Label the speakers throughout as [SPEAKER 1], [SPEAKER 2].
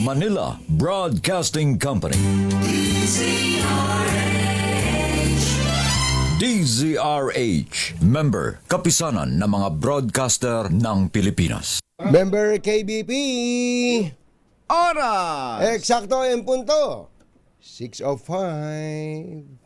[SPEAKER 1] Manila Broadcasting Company. DZRH, member, kapisanan ng mga broadcaster ng Pilipinas.
[SPEAKER 2] Member KBP.
[SPEAKER 3] Oras!
[SPEAKER 2] Eksakto en punto. 6:05.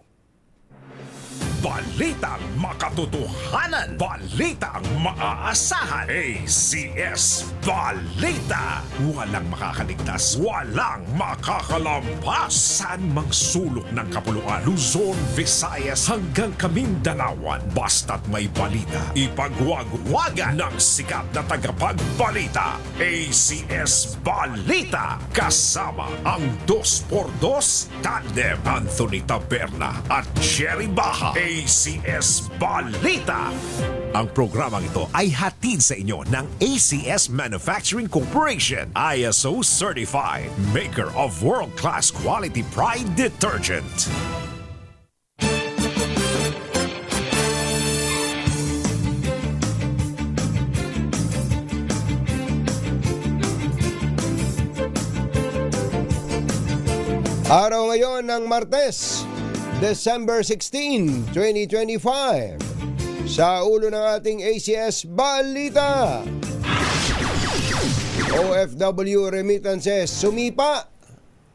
[SPEAKER 4] Balitang makatotohanan. Balitang maaasahan. ACS Balita. Walang makakaligtas. Walang makakalampas. Saan mang sulok ng kapuluan. Luzon, Visayas hanggang Kamindalawan. Basta't may balita. Ipagwagwagan ng sikat na tagapagbalita. ACS Balita. Kasama ang 2x2 tandem Anthony Taberna at Jerry Baha. ACS Balita. Ang programang ito ay hatid sa inyo ng ACS Manufacturing Corporation, ISO certified, maker of world-class quality Pride detergent.
[SPEAKER 2] Araw ngayon ng Martes, December 16, 2025. Sa ulo ng ating ACS Balita, OFW remittances sumipa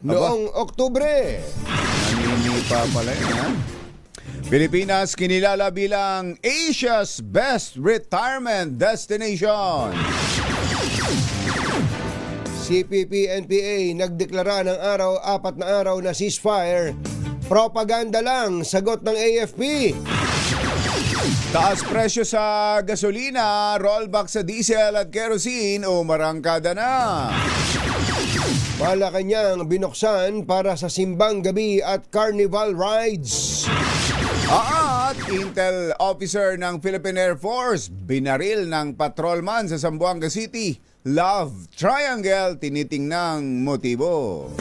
[SPEAKER 2] noong Oktubre.
[SPEAKER 3] Naninipa pala yun, ha? Pilipinas kinilala bilang Asia's best retirement destination.
[SPEAKER 2] CPP-NPA nagdeklara ng apat na araw na ceasefire. Propaganda lang, sagot ng AFP.
[SPEAKER 3] Taas presyo sa gasolina, rollback sa diesel at kerosene o marangkada na.
[SPEAKER 2] Malacanang binuksan para sa simbang gabi at carnival rides.
[SPEAKER 3] At Intel officer ng Philippine Air Force binaril ng patrolman sa Zamboanga City. Love triangle, tinitingnang motibo.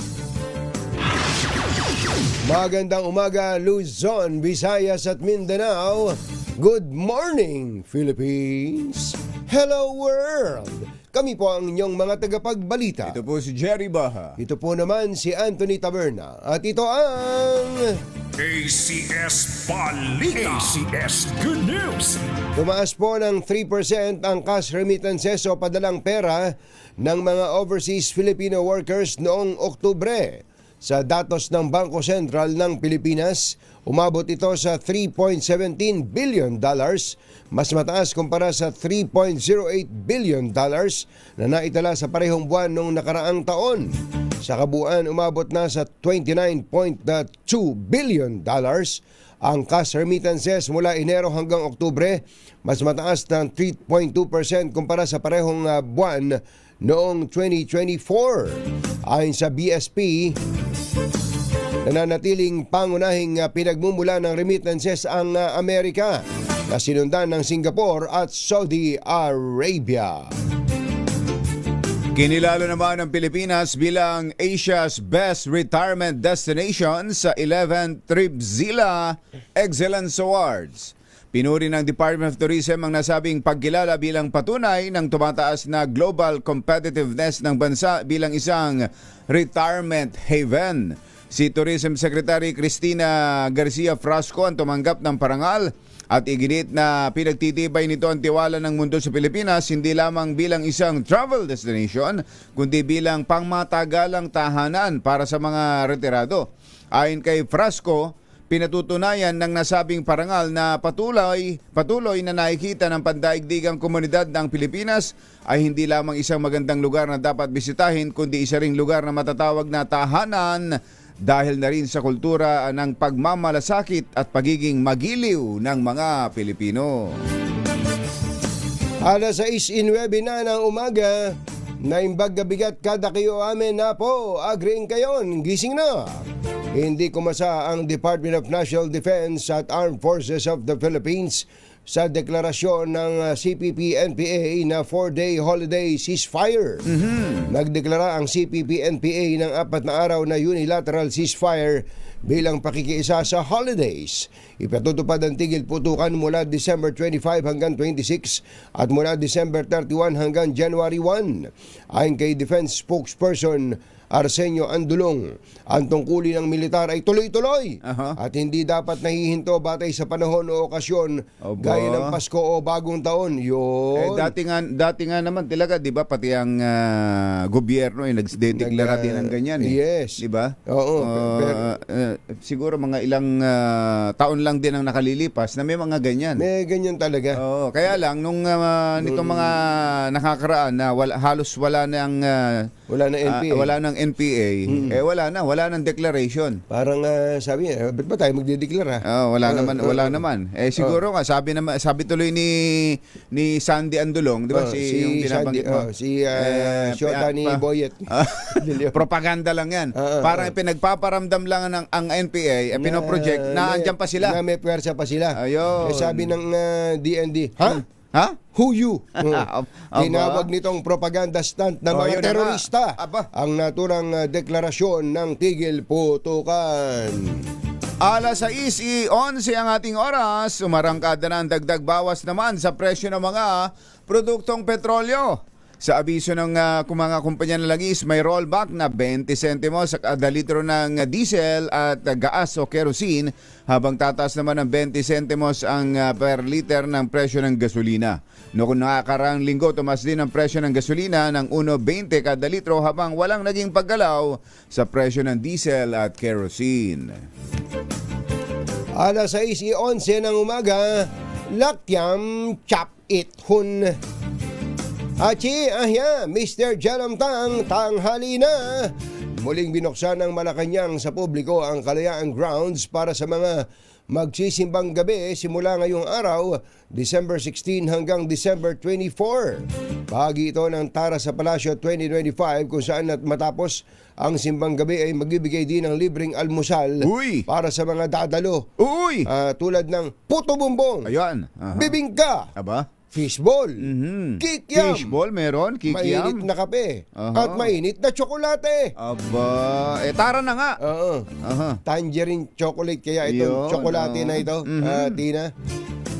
[SPEAKER 2] Magandang umaga, Luzon, Visayas at Mindanao. Good morning, Philippines. Hello, world. Kami po ang inyong mga tagapagbalita.
[SPEAKER 3] Ito po si Jerry Baha.
[SPEAKER 2] Ito po naman si Anthony Taberna. At ito ang
[SPEAKER 4] ACS Balita. ACS Good News.
[SPEAKER 2] tumaas po ng 3% ang cash remittances o padalang pera ng mga overseas Filipino workers noong Oktubre. Sa datos ng Bangko Sentral ng Pilipinas, umabot ito sa $3.17 billion, mas mataas kumpara sa $3.08 billion na naitala sa parehong buwan noong nakaraang taon. Sa kabuuan, umabot na sa $29.2 billion ang cash remittances mula Enero hanggang Oktubre, mas mataas ng 3.2% kumpara sa parehong buwan noong 2024. Ayon sa BSP, nananatiling pangunahing pinagmumula ng remittances ang Amerika, na sinundan ng Singapore at Saudi Arabia.
[SPEAKER 3] Kinilala naman ng Pilipinas bilang Asia's best retirement destination sa 11th Tripzilla Excellence Awards. Pinuri ng Department of Tourism ang nasabing pagkilala bilang patunay ng tumataas na global competitiveness ng bansa bilang isang retirement haven. Si Tourism Secretary Cristina Garcia Frasco ang tumanggap ng parangal at iginit na pinagtitibay nito ang tiwala ng mundo sa Pilipinas hindi lamang bilang isang travel destination kundi bilang pangmatagalang tahanan para sa mga retirado. Ayon kay Frasco, pinatutunayan ng nasabing parangal na patuloy na nakikita ng pandaigdigang komunidad ng Pilipinas ay hindi lamang isang magandang lugar na dapat bisitahin kundi isa ring lugar na matatawag na tahanan dahil na rin sa kultura ng pagmamalasakit at pagiging magiliw ng mga Pilipino.
[SPEAKER 2] Alas 6:09 na ng umaga, naimbag bigat kada kayo amin na po, agreeing kayon, gising na. Hindi kumasa ang Department of National Defense at Armed Forces of the Philippines sa deklarasyon ng CPP-NPA na 4-day holiday ceasefire. Nagdeklara ang CPP-NPA ng 4 na araw na unilateral ceasefire bilang pakikiisa sa holidays. Ipatutupad ang tigil putukan mula December 25 hanggang 26 at mula December 31 hanggang January 1. Ayon kay Defense Spokesperson Arsenio Andulong. Ang tungkulin ng militar ay tuloy-tuloy
[SPEAKER 3] Aha.
[SPEAKER 2] at hindi dapat nahihinto batay sa panahon o okasyon
[SPEAKER 3] Opo.
[SPEAKER 2] gaya ng Pasko o Bagong Taon. Yun.
[SPEAKER 3] Dati nga naman talaga, 'di ba, pati ang gobyerno ay nagdedeklara din ng ganyan
[SPEAKER 2] Yes.
[SPEAKER 3] 'Di ba?
[SPEAKER 2] Oo,
[SPEAKER 3] Siguro mga ilang taon lang din ang nakalilipas na may mga ganyan.
[SPEAKER 2] May ganyan talaga.
[SPEAKER 3] Oo, kaya lang nung nitong mga nakakaraan na halos wala nang
[SPEAKER 2] Wala na NPA.
[SPEAKER 3] wala nang NPA, wala nang declaration.
[SPEAKER 2] Parang sabi niya, ba't ba tayo magdideklara?
[SPEAKER 3] Wala naman. Siguro nga sabi tuloy ni Sandy Andulong, 'di ba? Yung binabanggit mo.
[SPEAKER 2] Shota ni Boyet.
[SPEAKER 3] Propaganda lang 'yan. Parang pinagpaparamdam lang ang NPA, pinoproject na andyan pa sila.
[SPEAKER 2] Na may pwersa pa sila.
[SPEAKER 3] Ayun.
[SPEAKER 2] Sabi ng DND, ha?
[SPEAKER 3] Ha?
[SPEAKER 2] Who you?
[SPEAKER 3] Aba.
[SPEAKER 2] Tinawag nitong propaganda stunt ng mga
[SPEAKER 3] Yun na nga.
[SPEAKER 2] terorista
[SPEAKER 3] Aba.
[SPEAKER 2] ang naturang deklarasyon ng tigil putukan.
[SPEAKER 3] Alas 6:11 ang ating oras. Umarangkada na ang dagdag bawas naman sa presyo ng mga produktong petrolyo. Sa abiso ng mga kumpanya ng langis, may rollback na 20 sentimos sa kada litro ng diesel at gas o kerosene, habang tataas naman ng 20 sentimos ang per liter ng presyo ng gasolina. Noong nakakaraang linggo, tumas din ang presyo ng gasolina ng 1.20 kada litro, habang walang naging paggalaw sa presyo ng diesel at kerosene.
[SPEAKER 2] Alas 6:11 ng umaga, Lakyam Chap It Hun. Achi, ahya, Mr. Jalamtang, tanghali na. Muling binuksan ng Malacanang sa publiko ang Kalayaan Grounds para sa mga magsisimbang gabi simula ngayong araw, December 16 hanggang December 24. Bahagi ito ng Tara sa Palasyo 2025 kung saan at matapos ang simbang gabi ay magbibigay din ng libreng almusal
[SPEAKER 3] Uy!
[SPEAKER 2] para sa mga dadalo.
[SPEAKER 3] Uy!
[SPEAKER 2] Tulad ng puto bumbong,
[SPEAKER 3] Ayan. Aha.
[SPEAKER 2] bibingka,
[SPEAKER 3] Aba?
[SPEAKER 2] fishball,
[SPEAKER 3] Mhm.
[SPEAKER 2] kikiam,
[SPEAKER 3] Fishball meron,
[SPEAKER 2] mainit
[SPEAKER 3] kikiam.
[SPEAKER 2] na kape,
[SPEAKER 3] Aha.
[SPEAKER 2] at mainit na tsokolate.
[SPEAKER 3] Aba, tara na nga.
[SPEAKER 2] Oo.
[SPEAKER 3] Aha.
[SPEAKER 2] Tangerine chocolate kaya itong
[SPEAKER 3] Yun,
[SPEAKER 2] tsokolate
[SPEAKER 3] oo.
[SPEAKER 2] na ito, Tina.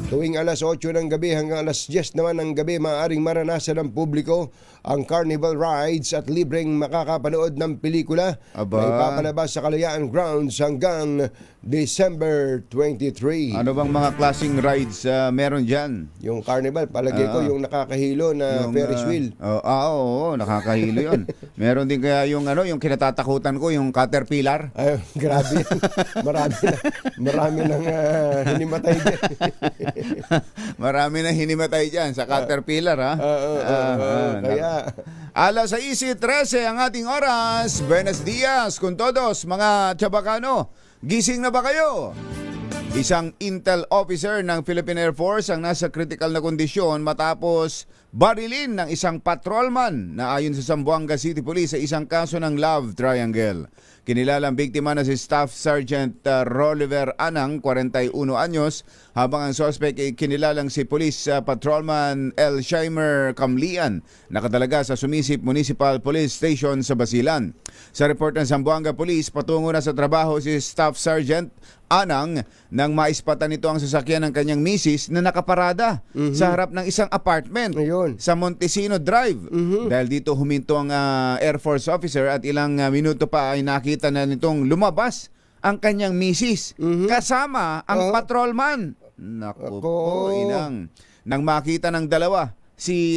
[SPEAKER 2] Tuwing alas 8 ng gabi hanggang alas 10 naman ng gabi, maaaring maranasan ng publiko ang carnival rides at libreng makakapanood ng pelikula
[SPEAKER 3] Aba.
[SPEAKER 2] na ipapalabas sa Kalayaan Grounds hanggang December 23.
[SPEAKER 3] Ano bang mga klaseng rides meron dyan?
[SPEAKER 2] Yung carnival, palagay ko yung nakakahilo na Ferris wheel.
[SPEAKER 3] Oo, nakakahilo yun. Meron din kaya yung kinatatakutan ko, yung Caterpillar.
[SPEAKER 2] Ay, grabe. marami nang hinimatay dyan.
[SPEAKER 3] Marami na hinimatay dyan sa Caterpillar, ha?
[SPEAKER 2] Kaya,
[SPEAKER 3] Alas 6:13 ang ating oras. Buenos dias con todos, mga Chabacano. Gising na ba kayo? Isang intel officer ng Philippine Air Force ang nasa critical na kondisyon matapos barilin ng isang patrolman na ayon sa Zamboanga City Police sa isang kaso ng love triangle. Kinilalang biktima na si Staff Sergeant Rolliver Anang, 41 anyos, habang ang suspect ay kinilalang si Police Patrolman L. Shimer Kamlian, nakadalaga sa Sumisip Municipal Police Station sa Basilan. Sa report ng Zamboanga Police, patungo na sa trabaho si Staff Sergeant Anang nang maispatan nito ang sasakyan ng kanyang misis na nakaparada sa harap ng isang apartment
[SPEAKER 2] Ayun.
[SPEAKER 3] sa Montesino Drive. Dahil dito huminto ang Air Force officer at ilang minuto pa ay nakita na nitong lumabas ang kanyang misis kasama ang patrolman. Naku po, inang. Nang makita ng dalawa, si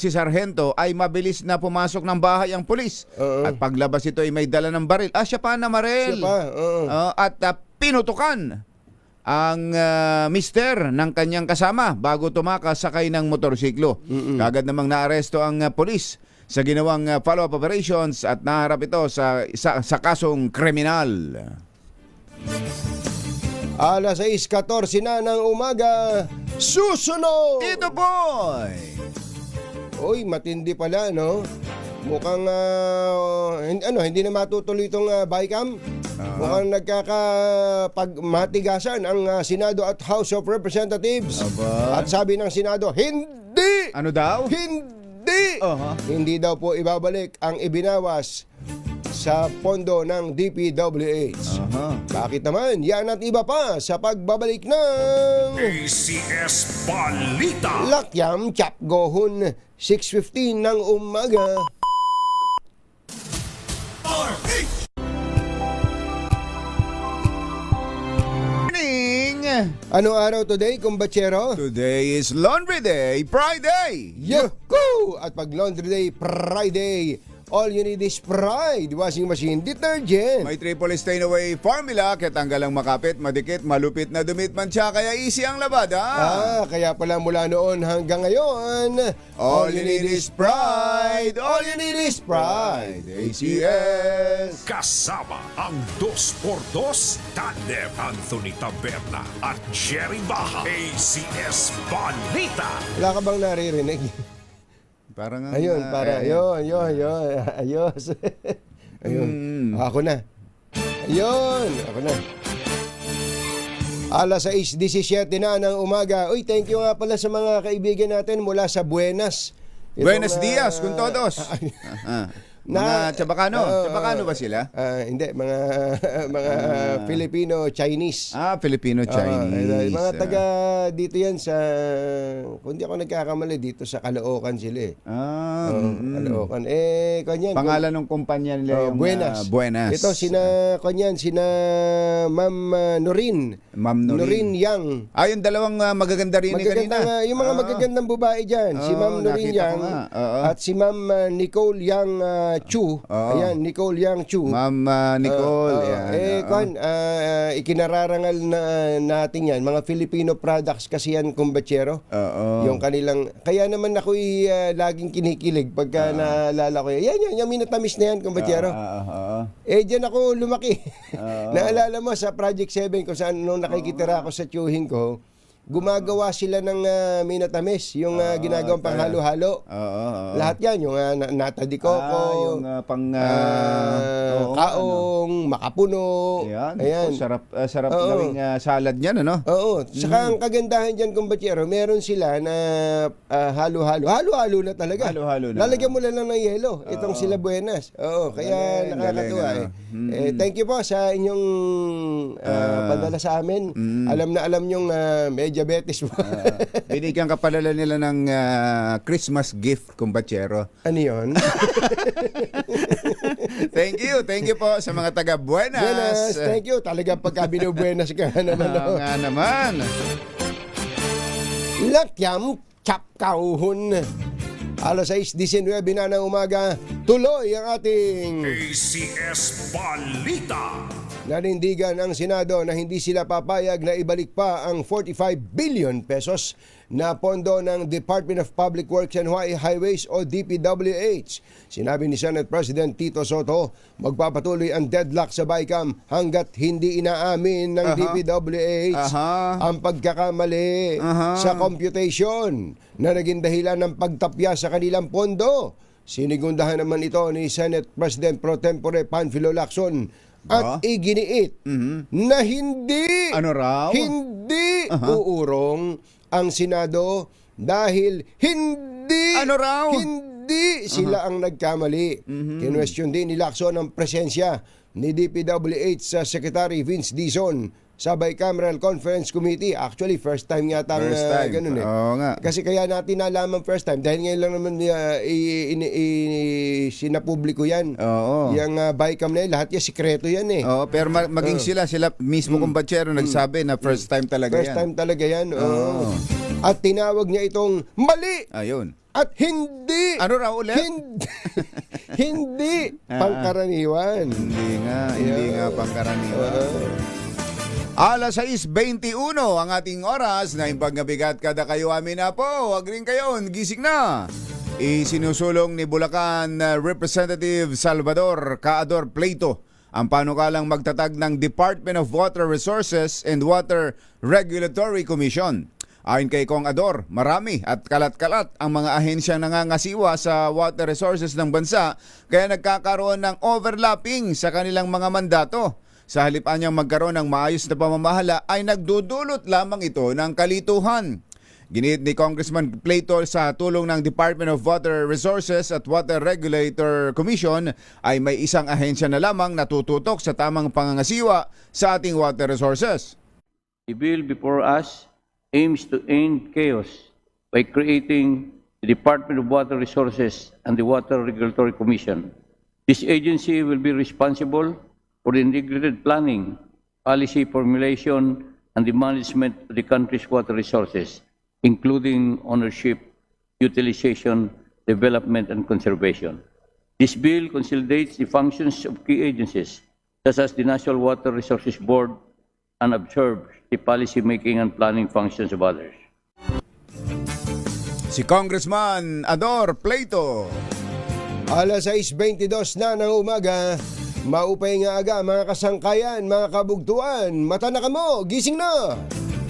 [SPEAKER 3] Sargento ay mabilis na pumasok ng bahay ang pulis. At paglabas ito ay may dala ng baril. Siya pa na Marel.
[SPEAKER 2] Siya pa, oo.
[SPEAKER 3] At pinutukan ang mister ng kanyang kasama bago tumakas sakay ng motorsiklo. Kagad namang naaresto ang pulis sa ginawang follow-up operations at naharap ito sa kasong kriminal.
[SPEAKER 2] alas 6:14 na ng umaga, susunod!
[SPEAKER 3] Ito boy!
[SPEAKER 2] Uy, matindi pala, no? Mukhang, hindi na matutuloy itong bycam. Mukhang nagkakapagmatigasan ang Senado at House of Representatives.
[SPEAKER 3] Aba.
[SPEAKER 2] At sabi ng Senado, hindi!
[SPEAKER 3] Ano daw?
[SPEAKER 2] Hindi!
[SPEAKER 3] Aha.
[SPEAKER 2] Hindi daw po ibabalik ang ibinawas sa pondo ng DPWH.
[SPEAKER 3] Aha.
[SPEAKER 2] Bakit naman? Yan at iba pa sa pagbabalik ng
[SPEAKER 4] ACS Balita.
[SPEAKER 2] Lakyam Chap Gohon, 6:15 ng umaga. Anong araw today, kumbatsero?
[SPEAKER 3] Today is Laundry Day, Friday!
[SPEAKER 2] Yuhu! At pag Laundry Day, Friday, all you need is Pride washing machine detergent.
[SPEAKER 3] May triple stain away formula, kaya tanggal ang makapit, madikit, malupit na dumit man siya, kaya easy ang labada.
[SPEAKER 2] Kaya pala mula noon hanggang ngayon,
[SPEAKER 3] All you need is pride!
[SPEAKER 2] All you need is Pride.
[SPEAKER 3] ACS!
[SPEAKER 4] Kasama ang 2x2 Tandem Anthony Taberna at Jerry Baha. ACS Balita.
[SPEAKER 2] Wala ka bang naririnig?
[SPEAKER 3] Parang
[SPEAKER 2] Ayun, para, ayun, ayos. Ayun, ako na. Ayun, ako na. Alas 6:17 na ng umaga. Uy, thank you nga pala sa mga kaibigan natin mula sa Buenas.
[SPEAKER 3] Buenos dias, con todos. Mga Chabacano. Chabacano ba sila?
[SPEAKER 2] Hindi, mga Filipino-Chinese.
[SPEAKER 3] Filipino-Chinese.
[SPEAKER 2] Mga taga dito yan sa, kung di ako nagkakamali, dito sa Caloocan sila eh. Caloocan. Kanyan.
[SPEAKER 3] Pangalan ng kumpanya nila yung
[SPEAKER 2] Buenas.
[SPEAKER 3] Buenas.
[SPEAKER 2] Ito, sina Ma'am Norin.
[SPEAKER 3] Ma'am Norin.
[SPEAKER 2] Yang.
[SPEAKER 3] Yung dalawang magaganda rin kanina.
[SPEAKER 2] Yung mga magagandang babae dyan. Si Ma'am Norin
[SPEAKER 3] nakita ko
[SPEAKER 2] Yang.
[SPEAKER 3] nga.
[SPEAKER 2] At si Ma'am Nicole Yang Chu. Ayan, Nicole Yang Chu.
[SPEAKER 3] Ma'am Nicole.
[SPEAKER 2] Ikinararangal natin yan. Mga Filipino products kasi yan, kumbatsero. Yung kanilang, kaya naman ako'y laging kinikilig pagka naalala ko yan, yung minatamis na yan, kumbatsero. Diyan ako lumaki. Naalala mo sa Project 7 kung saan nung nakikitira ako sa tiyuhin ko, gumagawa sila ng minatamis, yung ginagawang panghalo-halo. Lahat yan, yung nata de coco,
[SPEAKER 3] yung
[SPEAKER 2] kaong, makapuno.
[SPEAKER 3] Ayan. Sarap gawing salad niyan, ano?
[SPEAKER 2] Oo. Saka ang kagandahan dyan, kumbatsero, meron sila na halo-halo. Halo-halo na talaga.
[SPEAKER 3] Halo-halo na.
[SPEAKER 2] Lalagyan mo lang ng yelo. Itong sila Buenas. Oo, kaya nakakatuwa eh. Thank you po sa inyong padala sa amin. Alam na alam nyong diabetes mo.
[SPEAKER 3] Binigyan ka pala nila ng Christmas gift, kumbatsero.
[SPEAKER 2] Ano yun?
[SPEAKER 3] Thank you po sa mga taga Buenas.
[SPEAKER 2] Buenas, thank you. Talaga pagka binubuenas ka naman.
[SPEAKER 3] Nga naman.
[SPEAKER 2] Lakyam Chapkauhon. Alas 6:19 na ng umaga, tuloy ang ating
[SPEAKER 4] ACS Balita.
[SPEAKER 2] nanindigan ang Senado na hindi sila papayag na ibalik pa ang 45 billion pesos na pondo ng Department of Public Works and Highways o DPWH. Sinabi ni Senate President Tito Soto, magpapatuloy ang deadlock sa BICAM hanggat hindi inaamin ng DPWH ang pagkakamali sa computation na naging dahilan ng pagtapya sa kanilang pondo. Sinigundahan naman ito ni Senate President Pro Tempore Panfilo Lacson at iginiit na hindi uurong ang Senado dahil hindi sila ang nagkamali. Kinwestiyon din ni Lacson ang presensya ni DPWH sa Secretary Vince Dizon sa Bicameral Conference Committee. Actually, first time yata ganun eh.
[SPEAKER 3] Oo nga.
[SPEAKER 2] Kasi kaya natin nalaman first time dahil ngayon lang naman sinapubliko yan.
[SPEAKER 3] Oo.
[SPEAKER 2] Yung Bicam na yun, lahat yan, sikreto yan eh.
[SPEAKER 3] Oo, pero maging sila mismo kumbatsero nagsabi na first time talaga yan.
[SPEAKER 2] First time talaga yan. Oo. At tinawag niya itong mali.
[SPEAKER 3] Ayun.
[SPEAKER 2] At hindi.
[SPEAKER 3] Ano raw ulit?
[SPEAKER 2] Hindi pangkaraniwan.
[SPEAKER 3] Hindi nga pangkaraniwan. Alas 6:21 ang ating oras na impagnabigat kada kayo amin na po. Huwag rin kayo, gising na. Isinusulong ni Bulacan Representative Salvador Caador Pleito ang panukalang magtatag ng Department of Water Resources and Water Regulatory Commission. Ayon kay Kong Ador, marami at kalat-kalat ang mga ahensyang nangangasiwa sa water resources ng bansa kaya nagkakaroon ng overlapping sa kanilang mga mandato. Sa halip anyang magkaroon ng maayos na pamamahala ay nagdudulot lamang ito ng kalituhan. Giniit ni Congressman Pleito sa tulong ng Department of Water Resources at Water Regulator Commission ay may isang ahensya na lamang natututok sa tamang pangangasiwa sa ating water resources.
[SPEAKER 5] The bill before us aims to end chaos by creating the Department of Water Resources and the Water Regulatory Commission. This agency will be responsible for the integrated planning, policy formulation, and the management of the country's water resources, including ownership, utilization, development, and conservation. This bill consolidates the functions of key agencies, such as the National Water Resources Board, and absorbs the policy-making and planning functions of others.
[SPEAKER 3] Si Congressman Ador Pleito.
[SPEAKER 2] Alas 6:22 na ng umaga, maupay nga aga mga kasangkayan, mga kabugtuan, mata na kamo, gising na!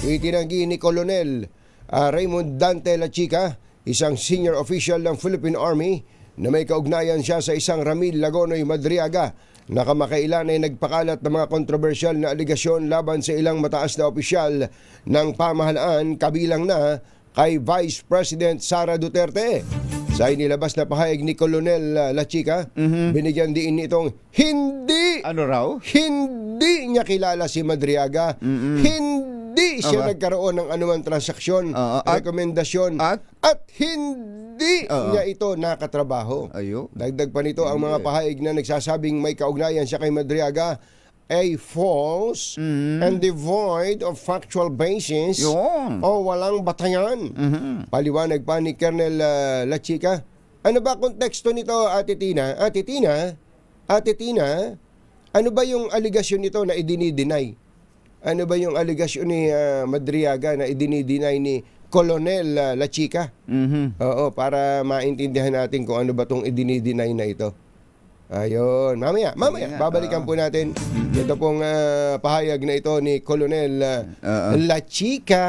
[SPEAKER 2] Itinanggi ni Colonel Raymond Dante La Chica, isang senior official ng Philippine Army, na may kaugnayan siya sa isang Ramil Lagonoy Madriaga na kamakailan ay nagpakalat ng mga kontrobersyal na aligasyon laban sa ilang mataas na opisyal ng pamahalaan, kabilang na kay Vice President Sara Duterte. Sa inilabas na pahayag ni Colonel La Chica, binigyan din itong hindi
[SPEAKER 3] Ano raw?
[SPEAKER 2] hindi niya kilala si Madriaga. Hindi siya nagkaroon ng anumang transaksyon, rekomendasyon, at hindi niya ito nakatrabaho.
[SPEAKER 3] Ayo.
[SPEAKER 2] Dagdag pa nito ang mga pahayag na nagsasabing may kaugnayan siya kay Madriaga ay false and devoid of factual basis
[SPEAKER 3] Yun.
[SPEAKER 2] o walang batayan. Paliwanag pa ni Colonel La Chica. Ano ba konteksto nito, Ate Tina? Ate Tina, ano ba yung aligasyon nito na idinideny? Ano ba yung aligasyon ni Madriaga na idinideny ni Colonel La Chica? Oo, para maintindihan natin kung ano ba itong idinideny na ito. Ayun, mamaya, babalikan po natin ito pong pahayag na ito ni Colonel La Chica.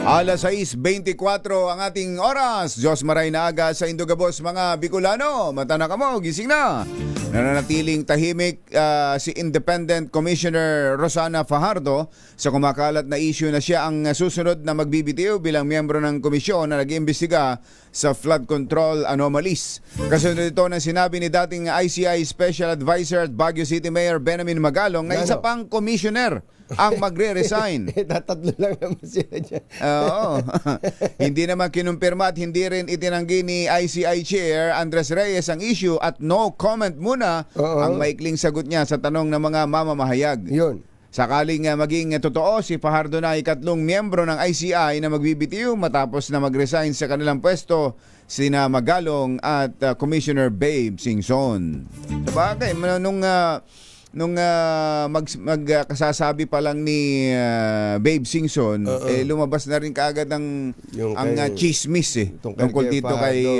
[SPEAKER 3] Alas 6:24 ang ating oras. Diyos maray na aga sa Indogabos, mga Bicolano. Mata na kamo, gising na. Nananatiling tahimik si Independent Commissioner Rosana Fajardo sa kumakalat na issue na siya ang susunod na magbibitiw bilang miyembro ng komisyon na nag-iimbestiga sa flood control anomalies. Kasunod ito ng sinabi ni dating ICI Special Advisor at Baguio City Mayor Benjamin Magalong na isa pang commissioner ang magre-resign.
[SPEAKER 2] Tatatlo lang naman siya dyan.
[SPEAKER 3] Oo. Hindi naman kinumpirma at hindi rin itinanggi ni ICI Chair Andres Reyes ang issue at no comment muna ang maikling sagot niya sa tanong ng mga mamamahayag.
[SPEAKER 2] Yun.
[SPEAKER 3] Sakaling maging totoo, si Fajardo na ikatlong miyembro ng ICI na magbibitiw matapos na mag-resign sa kanilang pwesto sina Magalong at Commissioner Babe Singson. Sabagay, nung magkasasabi pa lang ni Babe Singson, lumabas na rin kaagad ang chismis tungkol dito kay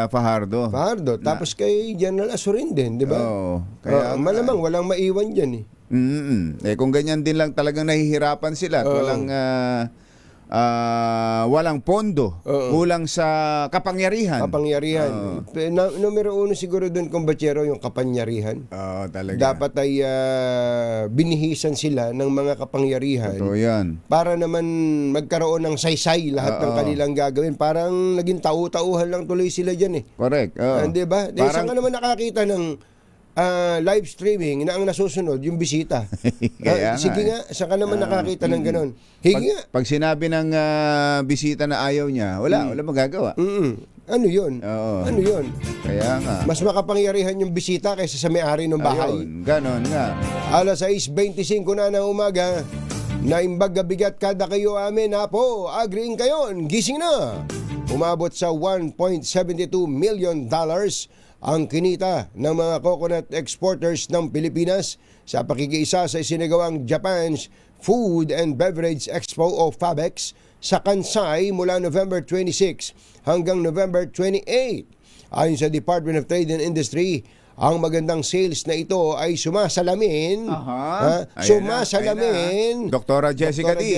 [SPEAKER 3] Fajardo.
[SPEAKER 2] Tapos kay General Azurin din, di ba?
[SPEAKER 3] Oo. Kaya
[SPEAKER 2] malamang walang maiwan dyan eh.
[SPEAKER 3] Kung ganyan din lang talagang nahihirapan sila at walang pondo, kulang sa kapangyarihan. Numero uno siguro doon, kumbachero, yung kapangyarihan. Talaga.
[SPEAKER 2] Dapat ay binihisan sila ng mga kapangyarihan.
[SPEAKER 3] Totoo yan.
[SPEAKER 2] Para naman magkaroon ng saysay lahat ng kanilang gagawin. Parang naging tau-tauhan lang tuloy sila dyan eh.
[SPEAKER 3] Correct.
[SPEAKER 2] Di ba? Saan ka naman nakakita ng live streaming na ang nasusunod yung bisita? Sige nga, saan ka naman nakakita ng ganon?
[SPEAKER 3] Pag sinabi ng bisita na ayaw niya, wala magagawa.
[SPEAKER 2] Ano yun? Ano yun?
[SPEAKER 3] Kaya nga.
[SPEAKER 2] Mas makapangyarihan yung bisita kaysa sa may-ari ng bahay.
[SPEAKER 3] Ayun, ganon nga.
[SPEAKER 2] Alas 6:25 na ng umaga, naimbag bigat kada kayo amin, hapo, agriing kayon, gising na. Umabot sa $1.72 million ang kinita ng mga coconut exporters ng Pilipinas sa pakikiisa sa isinagawang Japan's Food and Beverage Expo o FABEX sa Kansai mula November 26 hanggang November 28. Ayon sa Department of Trade and Industry, ang magandang sales na ito ay sumasalamin. Sumasalamin.
[SPEAKER 3] Dr. Jessica D.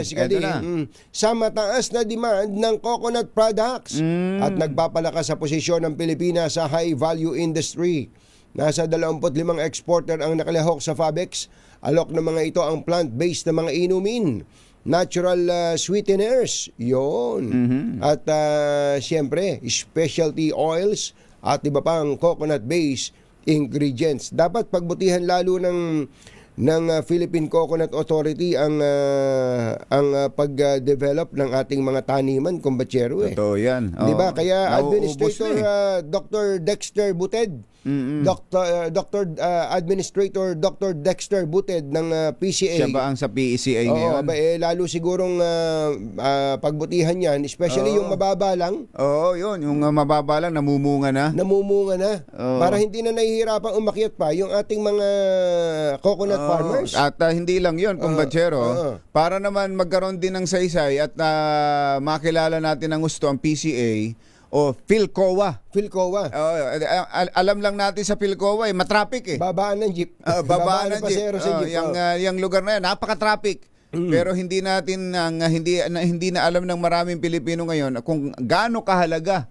[SPEAKER 2] Sa mataas na demand ng coconut products at nagpapalakas sa posisyon ng Pilipinas sa high-value industry. Nasa 25 exporter ang nakalahok sa FABEX. Alok ng mga ito ang plant-based na mga inumin, natural sweeteners, yon. At siyempre, specialty oils at iba pang coconut-based ingredients. Dapat pagbutihan lalo ng Philippine Coconut Authority ang pag-develop ng ating mga taniman, kumbachero eh.
[SPEAKER 3] Totoo yan.
[SPEAKER 2] Di ba? Kaya Administrator Dr. Dexter Buted Administrator Dr. Dexter Buted ng PCA.
[SPEAKER 3] Siya ba ang sa PECA
[SPEAKER 2] Oo,
[SPEAKER 3] ngayon?
[SPEAKER 2] lalo sigurong pagbutihan yan, especially yung mababa lang,
[SPEAKER 3] Oo, yun. Yung mababa lang, namumunga na.
[SPEAKER 2] Oo. Para hindi na nahihirapang umakyat pa yung ating mga coconut farmers.
[SPEAKER 3] At hindi lang yun, kumbatsero. Para naman magkaroon din ng saysay at makilala natin ng gusto ang PCA o PhilCoa.
[SPEAKER 2] PhilCoa.
[SPEAKER 3] Alam lang natin sa PhilCoa, matraffic eh.
[SPEAKER 2] Babaan ng jeep.
[SPEAKER 3] Babaan ng
[SPEAKER 2] pasero
[SPEAKER 3] jeep.
[SPEAKER 2] sa jeep.
[SPEAKER 3] Yung lugar na yan, napaka-traffic. Pero hindi natin hindi na alam ng maraming Pilipino ngayon kung gaano kahalaga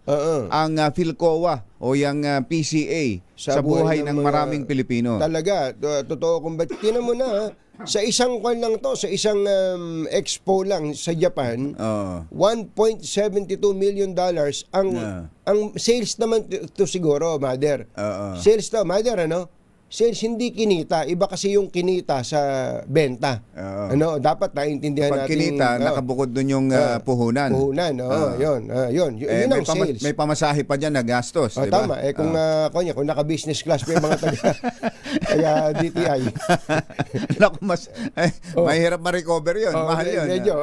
[SPEAKER 3] ang PhilCoa o yung PCA sa buhay ng maraming Pilipino.
[SPEAKER 2] Talaga, totoo kung ba't tinan mo na sa isang kwan lang to, sa isang expo lang sa Japan, $1.72 million ang sales naman to siguro, Mother. Sales to, Mother, ano? Sales hindi kinita, iba kasi yung kinita sa benta. Dapat naintindihan
[SPEAKER 3] Pag
[SPEAKER 2] natin.
[SPEAKER 3] kinita, nakabukod dun yung puhunan.
[SPEAKER 2] Yun ang sales.
[SPEAKER 3] May pamasahe pa dyan na gastos, di ba?
[SPEAKER 2] Tama. Kung naka-business class pa yung mga taga DTI.
[SPEAKER 3] Naku, mahirap ma-recover yun. Mahal yun.
[SPEAKER 2] Medyo,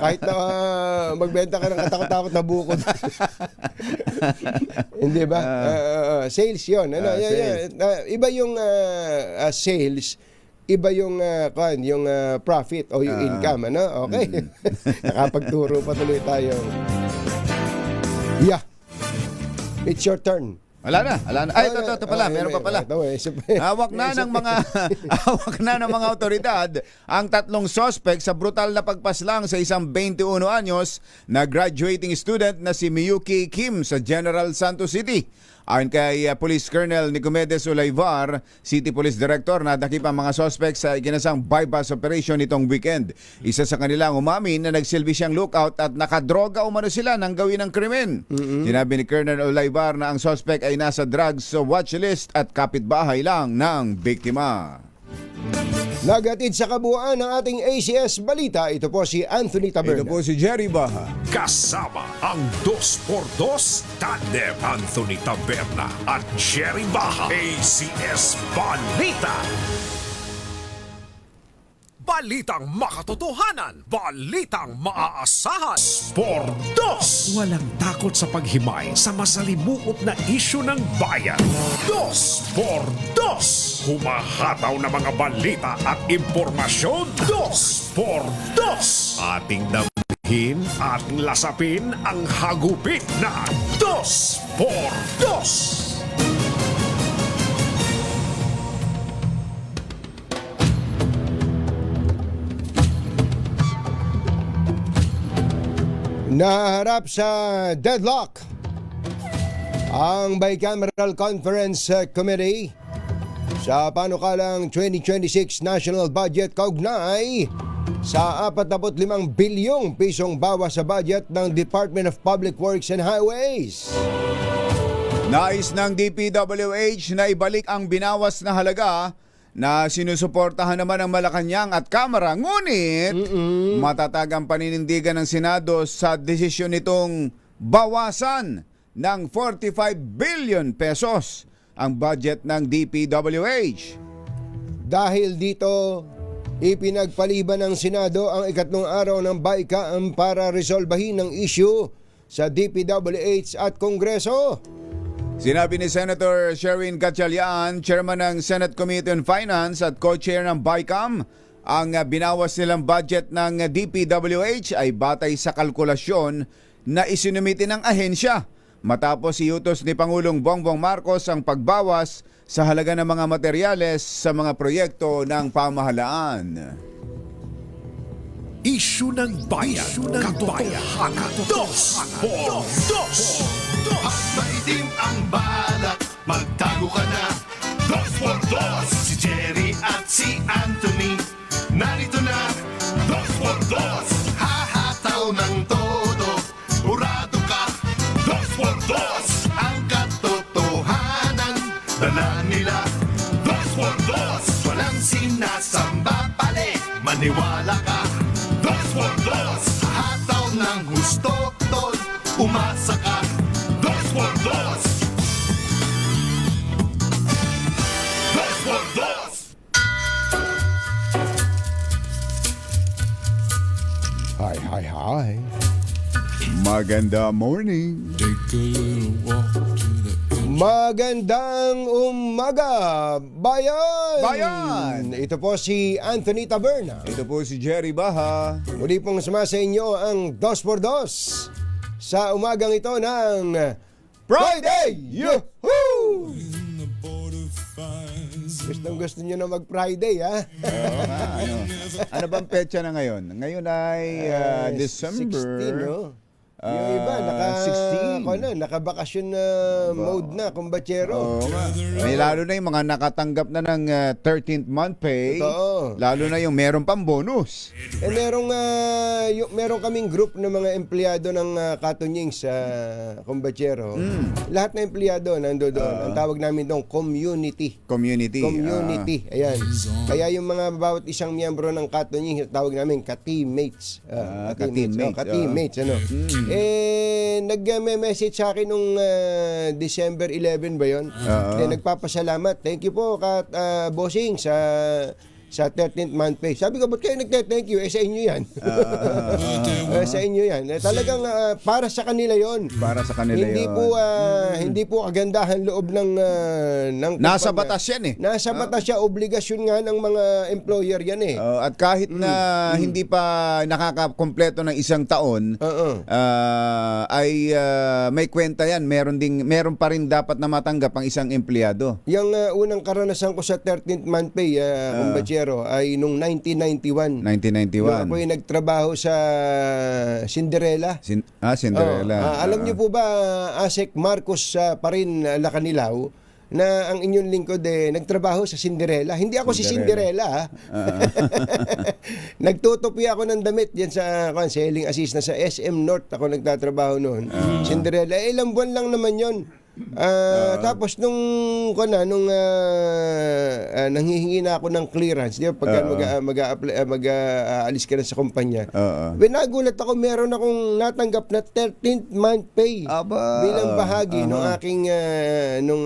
[SPEAKER 2] kahit na magbenta ka ng katakot-takot na bukod. Hindi ba? Sales yun.
[SPEAKER 3] Sales.
[SPEAKER 2] Iba yung sales, iba yung yung profit o yung income, ano? Okay. Nakapagturo pa tuloy tayo. Yeah. It's your turn.
[SPEAKER 3] Wala na. Ay, ito pala. Meron pa pala. Hawak na ng mga otoridad ang 3 sospek sa brutal na pagpaslang sa isang 21 anyos na graduating student na si Miyuki Kim sa General Santos City. Ayon kay Police Colonel Nicomedes Olaivar, City Police Director, nadakip ang mga suspect sa iginasang bypass operation nitong weekend. Isa sa kanila ang umamin na nagsilbi siyang lookout at nakadroga umano sila nang gawin ng krimen. Sinabi ni Colonel Olaivar na ang suspect ay nasa drugs watchlist at kapitbahay lang ng biktima.
[SPEAKER 2] Nagatid sa kabuuan ng ating ACS Balita, ito po si Anthony Taberna.
[SPEAKER 3] Ito po si Jerry Baha.
[SPEAKER 4] Kasama ang 2x2 Tandem Anthony Taberna at Jerry Baha. ACS Balita. Balitang makatotohanan. Balitang maaasahan. Sportos. Walang takot sa paghimay sa masalimuot na isyu ng bayan. 2x2. Humahataw na mga balita at impormasyon. 2x2. Ating damhin at lasapin ang hagupit na 2x2.
[SPEAKER 2] Naharap sa deadlock ang Bicameral Conference Committee sa panukalang 2026 National Budget kaugnay sa 45 bilyong pisong bawas sa budget ng Department of Public Works and Highways.
[SPEAKER 3] Nais ng DPWH na ibalik ang binawas na halaga na sinusuportahan naman ng Malacanang at Kamara, ngunit matatag ang paninindigan ng Senado sa desisyon nitong bawasan ng 45 billion pesos ang budget ng DPWH.
[SPEAKER 2] Dahil dito, ipinagpaliban ng Senado ang 3 araw ng BICAM para resolbahin ang issue sa DPWH at Kongreso.
[SPEAKER 3] Sinabi ni Senator Sherwin Gatchalian, chairman ng Senate Committee on Finance at co-chair ng BICAM, ang binawas nilang budget ng DPWH ay batay sa kalkulasyon na isinumiti ng ahensya matapos iutos ni Pangulong Bongbong Marcos ang pagbawas sa halaga ng mga materyales sa mga proyekto ng pamahalaan.
[SPEAKER 4] Isyu ng bayan. Katotohanan. 2x2.
[SPEAKER 6] Maitim ang balak, magtago ka na. 2x2. Si Jerry at si Anthony, narito na. 2x2. Hahataw ng todo, urado ka. 2x2. Ang katotohanan, dala nila. 2x2. Walang sinasamba pali, maniwala ka. 2x2. Hataw ng husto, tol, umasa ka. 2x2.
[SPEAKER 3] Maganda morning.
[SPEAKER 2] Magandang umaga, bayan!
[SPEAKER 3] Bayan!
[SPEAKER 2] Ito po si Anthony Taberna.
[SPEAKER 3] Ito po si Jerry Baha.
[SPEAKER 2] Muli pong sumasa sa inyo ang 2x2 sa umagang ito ng Friday! Yoo-hoo! Gusto nyo na mag-Friday, ha?
[SPEAKER 3] Oo nga, ano bang petsa na ngayon? Ngayon ay December
[SPEAKER 2] 16, no? Yung iba,
[SPEAKER 3] 16.
[SPEAKER 2] nakabakasyon na mode na, kumbachero.
[SPEAKER 3] Oo nga. May lalo na yung mga nakatanggap na ng 13th month pay.
[SPEAKER 2] Totoo.
[SPEAKER 3] Lalo na yung meron pang bonus.
[SPEAKER 2] Merong kaming group ng mga empleyado ng Katunying sa Kumbachero. Lahat na empleyado nando doon. Ang tawag namin doon, community.
[SPEAKER 3] Community.
[SPEAKER 2] Ayan. Kaya yung mga bawat isang miyembro ng Katunying, tawag namin ka-teammates.
[SPEAKER 3] Ka-teammates.
[SPEAKER 2] Ka-teammates, ano. Nag-message sa akin nung December 11 ba yun? Nagpapasalamat. Thank you po, bossing, sa 13th month pay. Sabi ko, ba't kayo nagte-thank you? Sa inyo yan. Sa inyo yan. Talagang para sa kanila yon.
[SPEAKER 3] Para sa kanila
[SPEAKER 2] Hindi
[SPEAKER 3] yun.
[SPEAKER 2] hindi po kagandahan loob ng
[SPEAKER 3] Nasa
[SPEAKER 2] kumpanya.
[SPEAKER 3] batas yan eh.
[SPEAKER 2] Nasa batas siya, obligasyon nga ng mga employer yan eh.
[SPEAKER 3] At kahit na hindi pa nakakakompleto ng isang taon, ay may kwenta yan. Meron pa rin dapat na matanggap ang isang empleyado.
[SPEAKER 2] Yung unang karanasan ko sa 13th month pay, kumbachero, ay nung 1991.
[SPEAKER 3] 1991.
[SPEAKER 2] Nung ako'y nagtrabaho sa Cinderella.
[SPEAKER 3] Cinderella.
[SPEAKER 2] Alam niyo po ba, Asek Marcos pa rin Lacanilaw, na ang inyong lingkod nagtrabaho sa Cinderella. Hindi ako si Cinderella. Nagtutupi ako ng damit yan sa selling assist na sa SM North. Ako nagtatrabaho noon. Cinderella. Ilang buwan lang naman yon. Tapos nung nanghihingi na ako ng clearance, di ba, pagka mag-aalis ka na sa kumpanya, nagulat ako, meron akong natanggap na 13th month pay bilang bahagi nung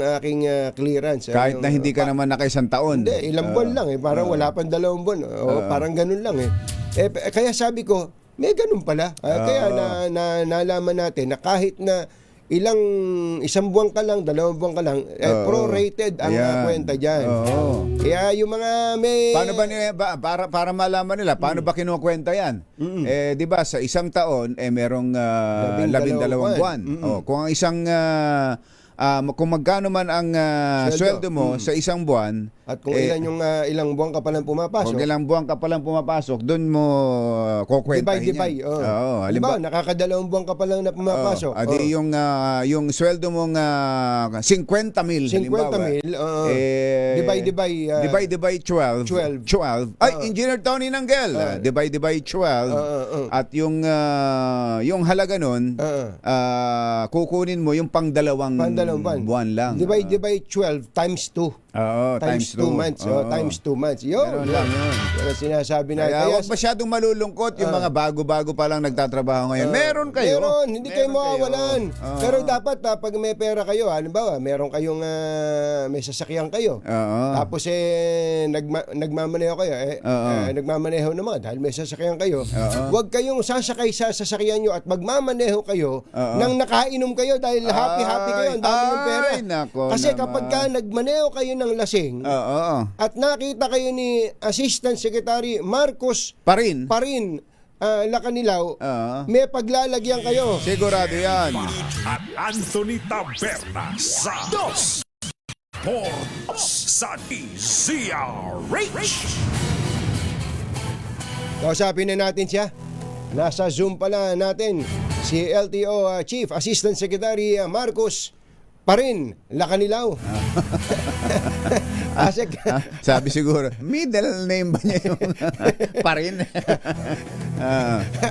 [SPEAKER 2] aking clearance.
[SPEAKER 3] Kahit na hindi ka naman nakaisang taon.
[SPEAKER 2] Hindi, ilang buwan lang parang wala pang 2 buwan. Parang ganun lang kaya sabi ko, may ganun pala. Kaya nalaman natin na kahit na isang buwan ka lang, 2 buwan ka lang, prorated ang kwenta dyan. Kaya yung mga may...
[SPEAKER 3] Paano ba para malaman nila, paano ba kinukwenta yan? Di ba, sa isang taon, merong 12 buwan. Kung ang isang... kung magkano man ang sweldo mo sa isang buwan,
[SPEAKER 2] at kung ilang buwan ka palang pumapasok.
[SPEAKER 3] Kung ilang buwan ka palang pumapasok, doon mo kukwentahin
[SPEAKER 2] Divide.
[SPEAKER 3] yan.
[SPEAKER 2] Halimbawa, nakaka-2 buwan ka palang na pumapasok.
[SPEAKER 3] Yung sweldo mong 50 mil.
[SPEAKER 2] 50 mil.
[SPEAKER 3] Divide by 12. 12. Ay, Engineer Tony Nanggel. Divide by 12. At yung halaga nun, kukunin mo yung pang dalawang buwan lang.
[SPEAKER 2] Divide by 12 times 2. Times 2 months. Times 2 months.
[SPEAKER 3] Meron lang yun.
[SPEAKER 2] Yan ang sinasabi natin.
[SPEAKER 3] Kaya huwag masyadong malulungkot yung mga bago-bago pa lang nagtatrabaho ngayon. Meron kayo.
[SPEAKER 2] Hindi kayo mawawalan. Pero dapat pag may pera kayo, halimbawa, meron kayong may sasakyan kayo. Tapos nagmamaneho kayo. Nagmamaneho naman dahil may sasakyan kayo. Huwag kayong sasakay sa sasakyan nyo at magmamaneho kayo nang nakainom kayo dahil happy-happy kayo. Ang dami ng pera. Kasi kapag ka nagmaneho kayo ng lasing at nakita kayo ni Assistant Secretary Marcos
[SPEAKER 3] Parin.
[SPEAKER 2] Lacanilaw, may paglalagyan kayo.
[SPEAKER 3] Sigurado yan.
[SPEAKER 4] At Anthony Taberna sa 2 Sports sa DZRH.
[SPEAKER 2] Kausapin na natin siya. Nasa Zoom pala natin si LTO Chief Assistant Secretary Marcos Parin Lacanilaw. Asek.
[SPEAKER 3] Sabi siguro, middle name ba niya yung Parin?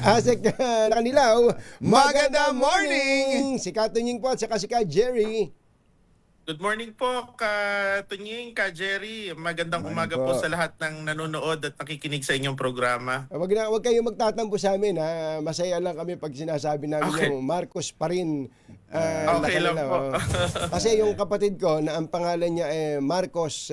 [SPEAKER 2] Asek Lacanilaw.
[SPEAKER 3] Magandang morning!
[SPEAKER 2] Si Katunying po at saka si Ka Jerry.
[SPEAKER 7] Good morning po, ka Tunying, ka Jerry. Magandang
[SPEAKER 3] Morning
[SPEAKER 7] umaga
[SPEAKER 3] po.
[SPEAKER 7] po sa lahat ng nanonood at nakikinig sa inyong programa.
[SPEAKER 2] Wag kayong magtatampo sa amin, ha. Masaya lang kami pag sinasabi namin
[SPEAKER 7] Okay.
[SPEAKER 2] yung Marcos pa rin.
[SPEAKER 7] Okay lang po.
[SPEAKER 2] Kasi yung kapatid ko na ang pangalan niya Marcos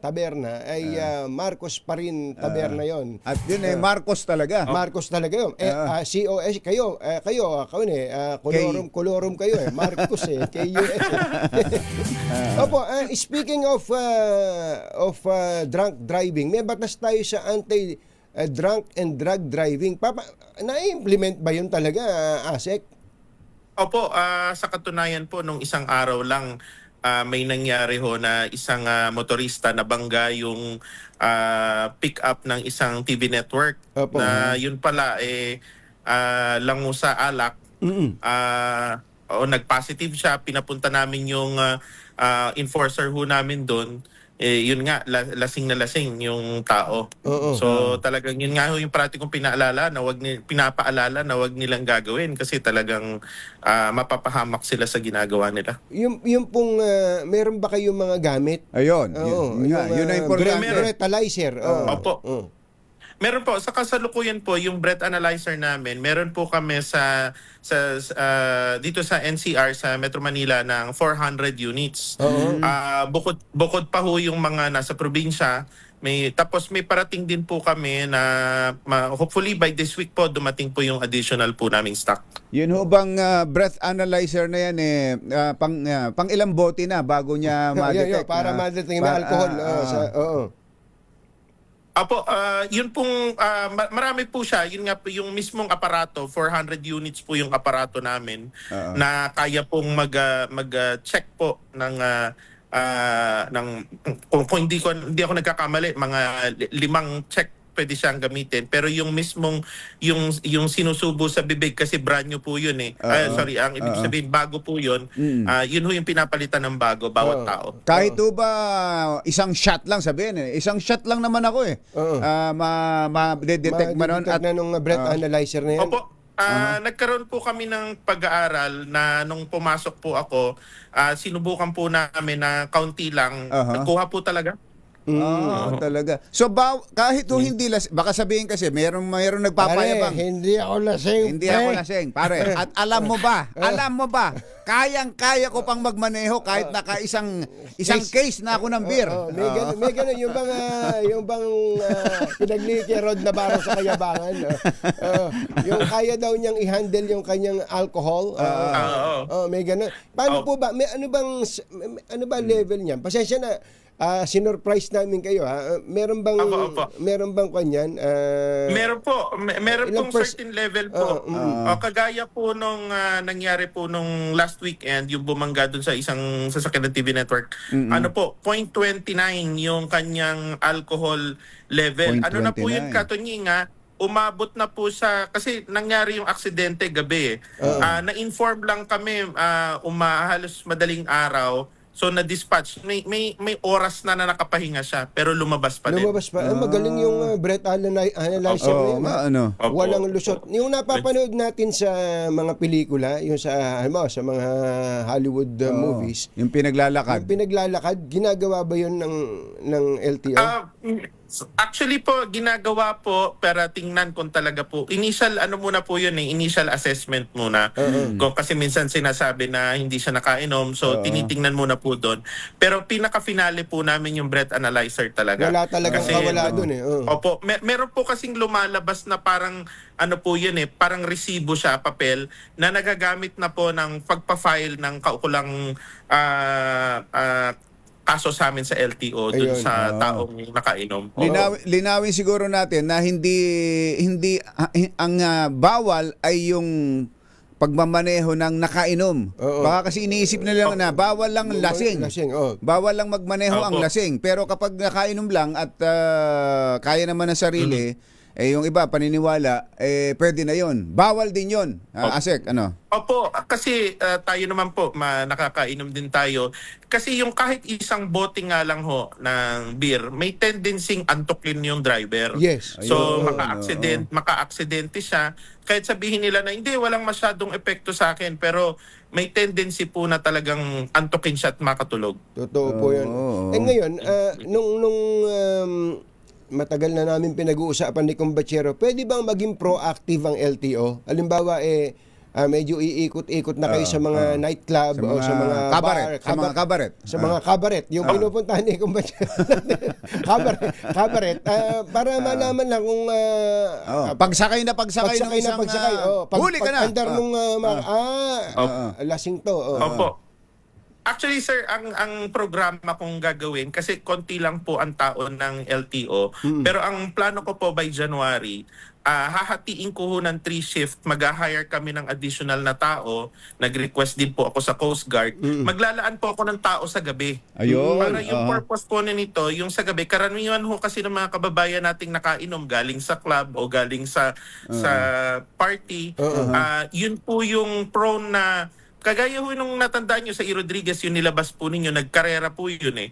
[SPEAKER 2] Taberna ay Marcos pa rin Taberna yon.
[SPEAKER 3] At yun Marcos talaga.
[SPEAKER 2] Marcos talaga yun. COS kayo, kolorum kayo Marcos KUS. Opo, speaking of drunk driving, may batas tayo sa anti-drunk and drug driving. Na-implement ba yun talaga, ASEC?
[SPEAKER 7] Opo, sa katunayan po, nung isang araw lang, may nangyari ho na isang motorista na bangga yung pick up ng isang TV network.
[SPEAKER 2] Opo.
[SPEAKER 7] Na yun pala, lango sa alak. Nag-positive siya, pinapunta namin yung enforcer ho namin doon. Yun nga, lasing na lasing yung tao.
[SPEAKER 2] Oo.
[SPEAKER 7] So talagang yun nga ho yung parati kong pinapaalala na wag nilang gagawin kasi talagang mapapahamak sila sa ginagawa nila.
[SPEAKER 2] Yung pong, meron ba kayong mga gamit?
[SPEAKER 3] Ayun.
[SPEAKER 2] Oo,
[SPEAKER 3] Yun na importante.
[SPEAKER 2] breathalyzer.
[SPEAKER 7] Opo. Meron po, sa kasalukuyan po, yung breath analyzer namin, meron po kami dito sa NCR, sa Metro Manila, ng 400 units. Bukod pa ho yung mga nasa probinsya, tapos may parating din po kami na hopefully by this week po, dumating po yung additional po naming stock.
[SPEAKER 3] Yun ho bang breath analyzer na yan pang ilang bote na bago niya ma-detect?
[SPEAKER 2] Para ma-detect may alcohol.
[SPEAKER 7] Apo, yun pong marami po siya. Yun nga po yung mismong aparato, 400 units po yung aparato namin na kaya pong mag-check po ng kung hindi ako nagkakamali, mga 5 check pwede siyang gamitin, pero yung mismong yung sinusubo sa bibig kasi brand new po yun ang ibig sabihin bago po yun. Yun ho yung pinapalitan ng bago bawat tao.
[SPEAKER 3] Kahit ho ba isang shot lang sabihin isang shot lang naman ako ma-detect man nun
[SPEAKER 2] at nung breath analyzer na yan.
[SPEAKER 7] Opo. Nagkaroon po kami ng pag-aaral na nung pumasok po ako, sinubukan po namin na kaunti lang. Nagkuha po talaga.
[SPEAKER 3] Talaga. So kahit hindi baka sabihin kasi mayroong nagpapayabang.
[SPEAKER 2] Pare, hindi ako lasing.
[SPEAKER 3] Hindi ako lasing, pare. At alam mo ba, kayang-kaya ko pang magmaneho kahit naka isang case na ako ng beer.
[SPEAKER 2] May ganun yung bang pinagliki road na baro sa kayabangan. Yung kaya daw niyang i-handle yung kanyang alcohol. May ganun. Paano po ba? May ano ba level niyan? Pasensya na. Sinurprise namin kayo ha. Meron bang kanyan?
[SPEAKER 7] Meron po. Meron
[SPEAKER 2] ilang
[SPEAKER 7] pong certain level po. Kagaya po nung nangyari po nung last weekend, yung bumangga dun sa isang sasakyan ng TV network. 0.29 yung kanyang alcohol level. Ano na po yun, Katunying, umabot na po sa, kasi nangyari yung aksidente gabi. Na-inform lang kami halos madaling araw. So na-dispatch, may oras na nakapahinga siya pero lumabas pa din.
[SPEAKER 2] Magaling yung breath analyzer na yun. Walang lusot. Yung napapanood natin sa mga pelikula, yung sa mga Hollywood movies.
[SPEAKER 3] Yung pinaglalakad.
[SPEAKER 2] Ginagawa ba yun ng LTO?
[SPEAKER 7] Actually po, ginagawa po, pero tingnan kung talaga po. Initial initial assessment muna. Kasi minsan sinasabi na hindi siya nakainom, so tinitingnan muna po doon. Pero pinaka-finale po namin yung breath analyzer talaga.
[SPEAKER 2] Wala talagang kawala doon
[SPEAKER 7] Opo, meron po kasing lumalabas na parang parang resibo siya, papel, na nagagamit na po ng pagpa-file ng kaukulang kaso sa amin sa LTO dun sa taong nakainom.
[SPEAKER 3] Linawin siguro natin na hindi ang bawal ay yung pagmamaneho ng nakainom. Baka kasi iniisip nila na bawal lang lasing. Bawal lang magmaneho ang lasing. Pero kapag nakainom lang at kaya naman ng sarili, Eh yung iba paniniwala, pwede na yun. Bawal din yun. Asek, ano?
[SPEAKER 7] Opo, kasi tayo naman po, nakakainom din tayo. Kasi yung kahit isang bote nga lang ho ng beer, may tendency antukin yung driver.
[SPEAKER 2] Yes.
[SPEAKER 7] So
[SPEAKER 3] Ayun,
[SPEAKER 7] maka-aksidente siya. Kahit sabihin nila na hindi, walang masyadong epekto sa akin, pero may tendency po na talagang antukin siya at makatulog.
[SPEAKER 2] Totoo po yun.
[SPEAKER 3] Oo.
[SPEAKER 2] Eh ngayon, nung matagal na namin pinag-uusapan ni Kumbachero, pwede bang maging proactive ang LTO? Halimbawa, medyo iikot-ikot na kayo sa mga nightclub o sa mga
[SPEAKER 3] kabaret,
[SPEAKER 2] bar,
[SPEAKER 3] sa mga kabaret.
[SPEAKER 2] Sa mga kabaret, yung pinupuntahan ni Kumbachero. kabaret, para malaman lang kung
[SPEAKER 3] Pagsakay na pagsakay ng isang huli ka na.
[SPEAKER 2] Pag-andar nung lasing to.
[SPEAKER 7] Opo. Actually sir, ang programa kong gagawin, kasi konti lang po ang taon ng LTO, pero ang plano ko po by January, hahatiin ko ho ng 3 shift, mag-hire kami ng additional na tao, nag-request din po ako sa Coast Guard, maglalaan po ako ng tao sa gabi.
[SPEAKER 3] Ayun.
[SPEAKER 7] Para yung purpose po nito, yung sa gabi, karaniwan ho kasi ng mga kababayan nating nakainom galing sa club o galing sa party, yun po yung prone na kagaya ho nung natandaan nyo sa E. Rodriguez, yung nilabas po ninyo, nagkarera po yun eh.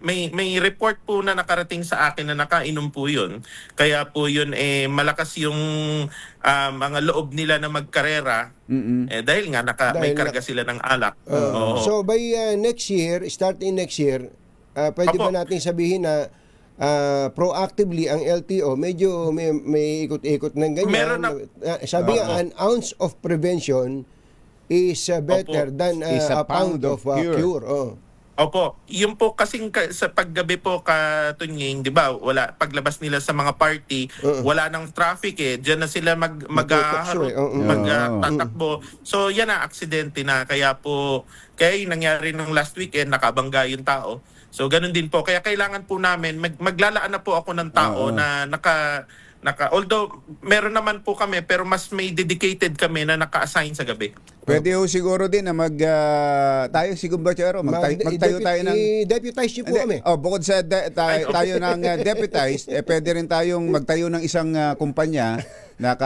[SPEAKER 7] May report po na nakarating sa akin na nakainom po yun. Kaya po yun malakas yung mga loob nila na magkarera dahil nga may karga sila ng alak.
[SPEAKER 2] So by next year, starting next year, pwede ba natin sabihin na proactively ang LTO medyo may ikot-ikot ng ganyan.
[SPEAKER 7] Meron na,
[SPEAKER 2] sabi nga, an ounce of prevention is better than a pound of cure.
[SPEAKER 7] Opo, yung po kasing sa paggabi po Katunying, 'di ba? Wala paglabas nila sa mga party, wala nang traffic diyan na sila magtatakbo. So yan na aksidente na kaya yung nangyari nung last weekend nakabangga yung tao. So ganun din po. Kaya kailangan po namin maglalaan na po ako ng tao na although meron naman po kami pero mas may dedicated kami na naka-assign sa gabi.
[SPEAKER 3] Pwede ho siguro din na tayo si Kumbachero, magtayo tayo ng
[SPEAKER 2] i-deputize niyo po kami.
[SPEAKER 3] Bukod sa tayo ng deputized, pwede rin tayong magtayo ng isang kumpanya na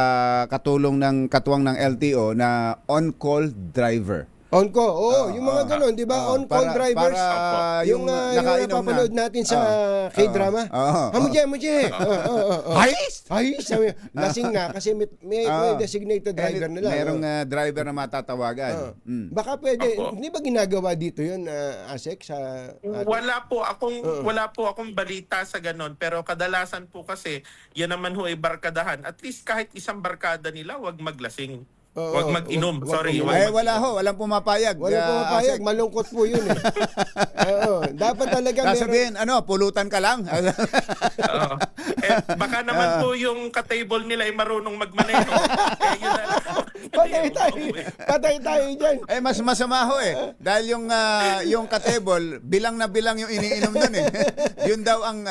[SPEAKER 3] katulong ng katuwang ng LTO na on-call driver.
[SPEAKER 2] On-call, yung mga ganun, di ba? On-call drivers.
[SPEAKER 3] Para
[SPEAKER 2] yung napapanood natin sa K-drama. Hamuje. Ayos. Lasing na kasi may designated driver nila.
[SPEAKER 3] Merong driver na matatawagan.
[SPEAKER 2] Baka pwede, hindi ba ginagawa dito yun, Asek?
[SPEAKER 7] Wala po akong balita sa ganun. Pero kadalasan po kasi, yan naman ho ay barkadahan. At least kahit isang barkada nila, wag maglasing. Wag mag-inom. Sorry.
[SPEAKER 3] Walang pumapayag.
[SPEAKER 2] Walang pumapayag. Malungkot po yun eh. Dapat talaga
[SPEAKER 3] sabihin, pulutan ka lang.
[SPEAKER 7] Baka naman po yung ka-table nila ay marunong magmaneho.
[SPEAKER 2] Patay tayo dyan.
[SPEAKER 3] Mas masama ho Dahil yung ka-table, bilang na bilang yung iniinom nun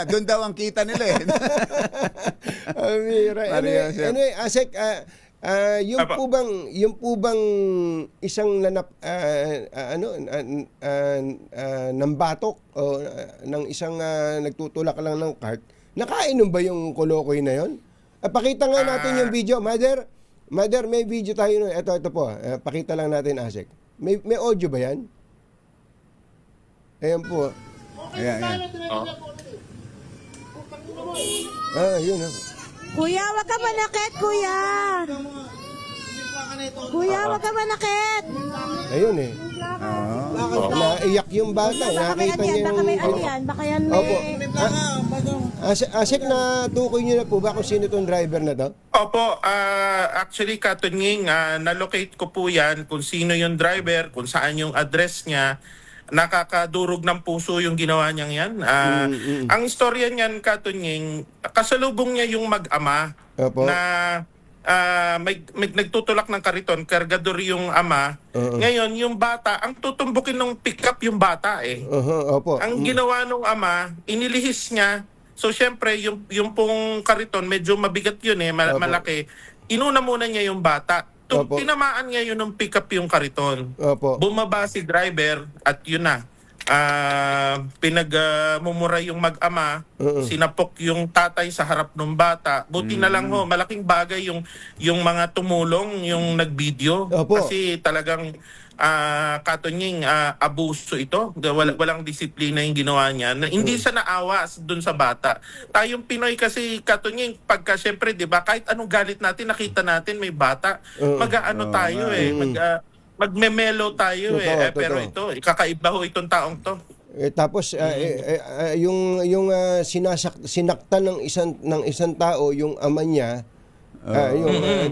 [SPEAKER 3] Doon daw ang kita nila
[SPEAKER 2] Anyway, Asek, yung po bang isang nambatok o ng isang nagtutulak lang ng cart, nakainom ba yung kolokoy na yon? Pakita nga natin yung video. Mother, may video tayo. Ito po. Pakita lang natin, Asek. May audio ba yan? Ayan po.
[SPEAKER 3] Ayan.
[SPEAKER 2] Yun.
[SPEAKER 8] Kuya, wag ka manakit, kuya. Kuya, wag ka manakit.
[SPEAKER 2] Ayun naiyak yung bata. Nakita niya yung...
[SPEAKER 8] Baka yan may...
[SPEAKER 2] Opo. Asek, na tukoy niyo na po ba kung sino tong driver na to?
[SPEAKER 7] Opo, actually Katunying, na-locate ko po yan kung sino yung driver, kung saan yung address niya. Nakakadurog ng puso yung ginawa niyang yan. Ang istorya niyan, Katunying, kasalubong niya yung mag-ama na may nagtutulak ng kariton, kargador yung ama. Ngayon, yung bata, ang tutumbukin ng pick-up yung bata Ang ginawa ng ama, inilihis niya. So, syempre, yung pong kariton, medyo mabigat yun malaki. Inuna muna niya yung bata. Tinamaan niya yun ng pick-up yung kariton. Bumaba si driver at yun na. pinagmumura yung mag-ama, sinapok yung tatay sa harap ng bata. Buti na lang ho, malaking bagay yung mga tumulong, yung nag-video.
[SPEAKER 2] Opo.
[SPEAKER 7] Kasi talagang katunying abuso ito. Walang disiplina yung ginawa niya. Hindi sa naawa dun sa bata. Tayong Pinoy kasi katunying pagka syempre, 'di ba, kahit anong galit natin, nakita natin may bata, mag-aano tayo magmemelo tayo
[SPEAKER 2] Totoo,
[SPEAKER 7] pero
[SPEAKER 2] totoo.
[SPEAKER 7] ito kakaiba ho itong taong to.
[SPEAKER 2] Tapos yung sinaktan ng isang tao yung ama niya,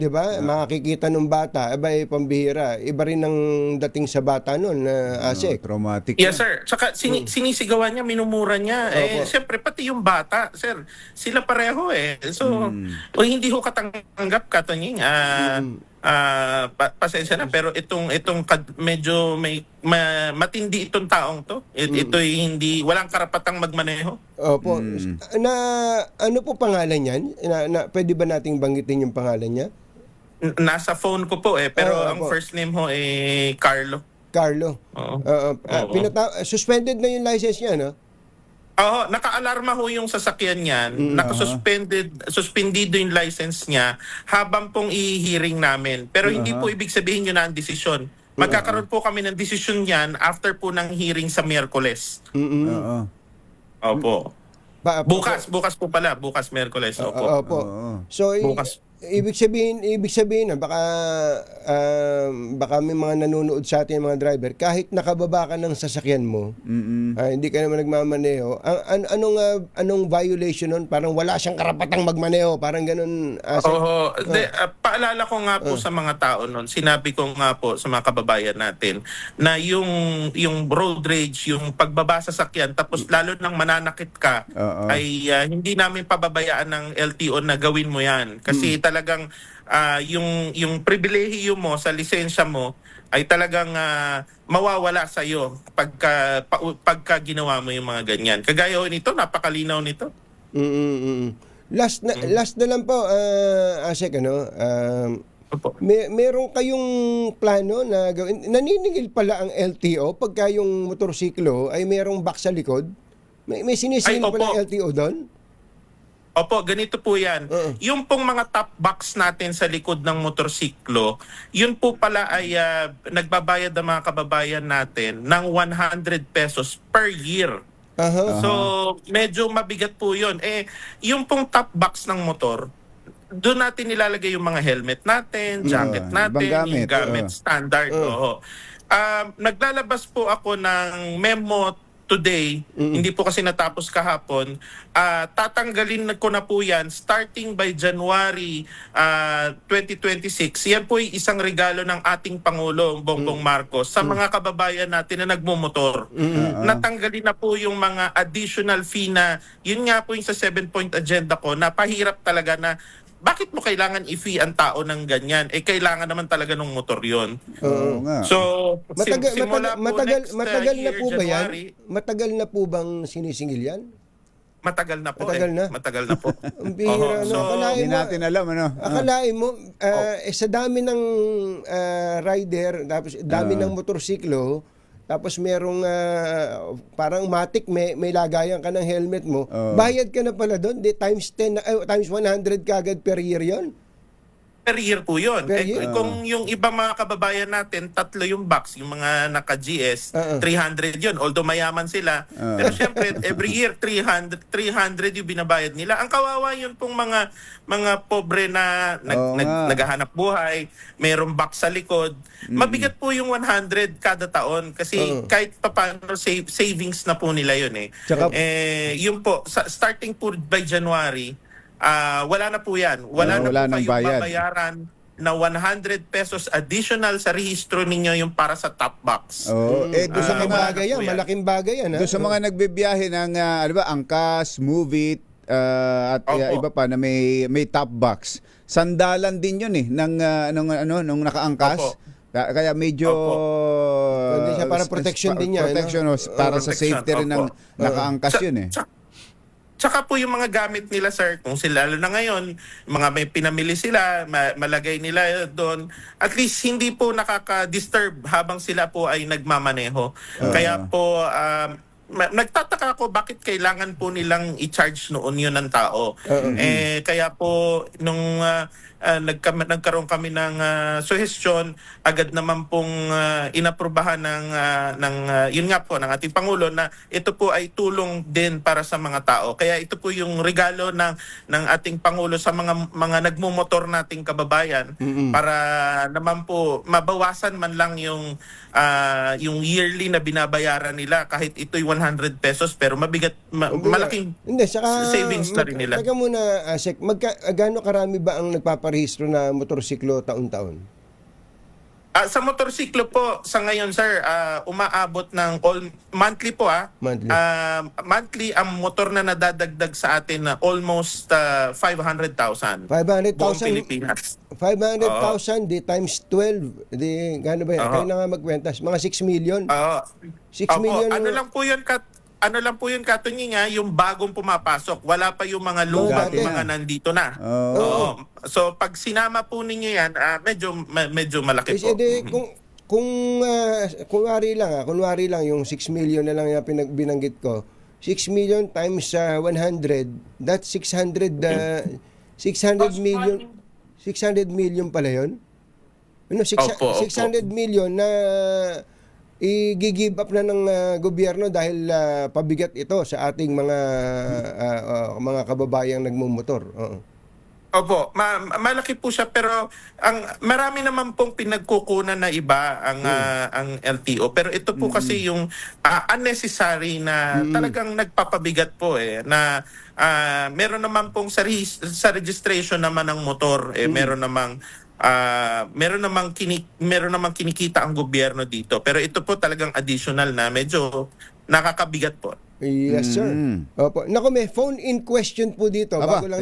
[SPEAKER 2] di ba? Makikita ng bata, pambihira. Iba rin ang dating sa bata noon, Asik.
[SPEAKER 3] Traumatic.
[SPEAKER 7] Yes, sir. Saka sinisigawan niya, minumura niya.
[SPEAKER 2] Opo.
[SPEAKER 7] Siyempre, pati yung bata, sir, sila pareho So, hindi ho katanggap katanying. Pasensya na, pero itong medyo matindi itong taong to. Ito'y walang karapatang magmaneho.
[SPEAKER 2] Opo. Ano po pangalan niyan? Pwede ba nating banggitin yung pangalan niya?
[SPEAKER 7] Nasa phone ko po pero ang
[SPEAKER 2] opo.
[SPEAKER 7] first name ho Carlo.
[SPEAKER 2] Carlo.
[SPEAKER 7] Oo.
[SPEAKER 2] Suspended na yung license niya, no?
[SPEAKER 7] Oo, naka-alarma ho yung sasakyan niyan. Suspendido yung license niya habang pong i-hearing namin. Pero hindi po ibig sabihin yun na ang desisyon. Magkakaroon po kami ng desisyon niyan after po ng hearing sa Miyerkules.
[SPEAKER 3] Oo.
[SPEAKER 7] Opo. Bukas po pala. Bukas Miyerkules. Opo.
[SPEAKER 2] Opo. So,
[SPEAKER 7] Bukas.
[SPEAKER 2] ibig sabihin na baka may mga nanonood sa atin mga driver, kahit nakababa ka ng sasakyan mo, hindi ka naman nagmamaneho, anong violation nun? Parang wala siyang karapatang magmaneho, parang ganun.
[SPEAKER 7] Paalala ko nga po sa mga tao nun, sinabi ko nga po sa mga kababayan natin na yung road rage, yung pagbaba sa sasakyan, tapos lalo nang mananakit ka, ay hindi namin pababayaan ng LTO na gawin mo yan. Kasi talagang yung pribilehiyo mo sa lisensya mo ay talagang mawawala sa iyo pagka ginawa mo yung mga ganyan. Kagaya ho nito, napakalinaw nito.
[SPEAKER 2] Last na lang po, Asek, meron kayong plano na gawin? Naniningil pala ang LTO pagka yung motorsiklo ay merong box sa likod? May sinisingil pala ang LTO doon?
[SPEAKER 7] Opo, ganito po yan. Yung pong mga top box natin sa likod ng motorsiklo, yun po pala ay nagbabayad ng mga kababayan natin ng 100 pesos per year. So, medyo mabigat po yun. Yung pong top box ng motor, doon natin nilalagay yung mga helmet natin, jacket natin, yung gamit standard. Naglalabas po ako ng memo today, hindi po kasi natapos kahapon, tatanggalin ko na po yan starting by January 2026. Yan po ay isang regalo ng ating Pangulo, Bongbong Marcos, sa mga kababayan natin na nagmumotor. Natanggalin na po yung mga additional fee na, yun nga po yung sa 7-point agenda ko, napahirap talaga na bakit mo kailangan i-fee ang tao ng ganyan? Kailangan naman talaga ng motor yon. So,
[SPEAKER 2] matagal na po ba yan?
[SPEAKER 7] January,
[SPEAKER 2] Matagal na po bang sinisingil yan?
[SPEAKER 7] matagal na po. Matagal na po.
[SPEAKER 2] Ang bihira,
[SPEAKER 3] Hindi natin alam,
[SPEAKER 2] Akalain mo, sa dami ng rider, tapos dami ng motorsiklo, tapos merong parang matik, may lagayan ka ng helmet mo, bayad ka na pala doon, times 10, times 100 kagad per year yon.
[SPEAKER 7] Per year po yun.
[SPEAKER 2] Per year.
[SPEAKER 7] Kung yung iba mga kababayan natin, 3 yung box, yung mga naka-GS, 300 yun. Although mayaman sila. Pero syempre, every year, 300 yung binabayad nila. Ang kawawa yun pong mga pobre na naghahanap buhay, mayroong box sa likod. Mabigat po yung 100 kada taon kasi kahit paano savings na po nila yun
[SPEAKER 2] Tsaka,
[SPEAKER 7] yun po, starting po by January, wala na po yan. Wala na po kayong babayaran na 100 pesos additional sa rehistro ninyo yung para sa top box.
[SPEAKER 3] Doon sa mga
[SPEAKER 2] malaking bagay yan.
[SPEAKER 3] Doon sa mga nagbibiyahe ng Angkas, Move It, at iba pa na may top box. Sandalan din yun nung naka-angkas. Kaya medyo
[SPEAKER 2] para protection din yan.
[SPEAKER 3] Protection para sa safety rin ng naka-angkas yun .
[SPEAKER 7] Tsaka po yung mga gamit nila, sir, kung sila, lalo na ngayon, mga may pinamili sila, malagay nila doon, at least hindi po nakaka-disturb habang sila po ay nagmamaneho. Kaya po, nagtataka ako bakit kailangan po nilang i-charge noon yun ng tao. Kaya po, nung nagkaroon kami ng suhestyon, agad naman pong inaprubahan ng yun nga po ng ating Pangulo na ito po ay tulong din para sa mga tao. Kaya ito po yung regalo ng ating Pangulo sa mga nagmumotor nating kababayan para naman po mabawasan man lang yung yearly na binabayaran nila kahit ito'y 100 pesos pero mabigat malaking
[SPEAKER 2] Hindi, saka,
[SPEAKER 7] savings na rin nila.
[SPEAKER 2] Teka muna, Sek, gaano karami ba ang nagpaparehistro na motorsiklo taon-taon?
[SPEAKER 7] Sa motorsiklo po, sa ngayon sir, umaabot ng monthly po
[SPEAKER 2] Monthly.
[SPEAKER 7] Monthly ang motor na nadadagdag sa atin na almost 500,000.
[SPEAKER 2] 500,000?
[SPEAKER 7] Buong Pilipinas.
[SPEAKER 2] 500,000 di times 12. Di, gaano ba yan? Kayo na nga magkwentas. Mga 6 million? 6
[SPEAKER 7] Opo,
[SPEAKER 2] million.
[SPEAKER 7] ano lang po yun Katunying yung bagong pumapasok. Wala pa yung mga lumang
[SPEAKER 2] dati.
[SPEAKER 7] mga nandito na. Oo. So pag sinama po ninyo yan, medyo malaki po.
[SPEAKER 2] Kasi kung kunwari lang yung 6 million na lang yung binanggit ko. 6 million times 100, that's 600 million. 600 million pala yun? Ano, 600 million na i-give up na ng gobyerno dahil pabigat ito sa ating mga kababayang nagmumotor.
[SPEAKER 7] Opo, malaki po siya pero marami naman pong pinagkukunan na iba ang LTO pero ito po kasi yung unnecessary na talagang nagpapabigat po na meron naman pong sa registration naman ng motor meron namang kinikita ang gobyerno dito pero ito po talagang additional na medyo nakakabigat po.
[SPEAKER 2] Yes, sir. Opo. Naku, may phone-in question po dito. Bago lang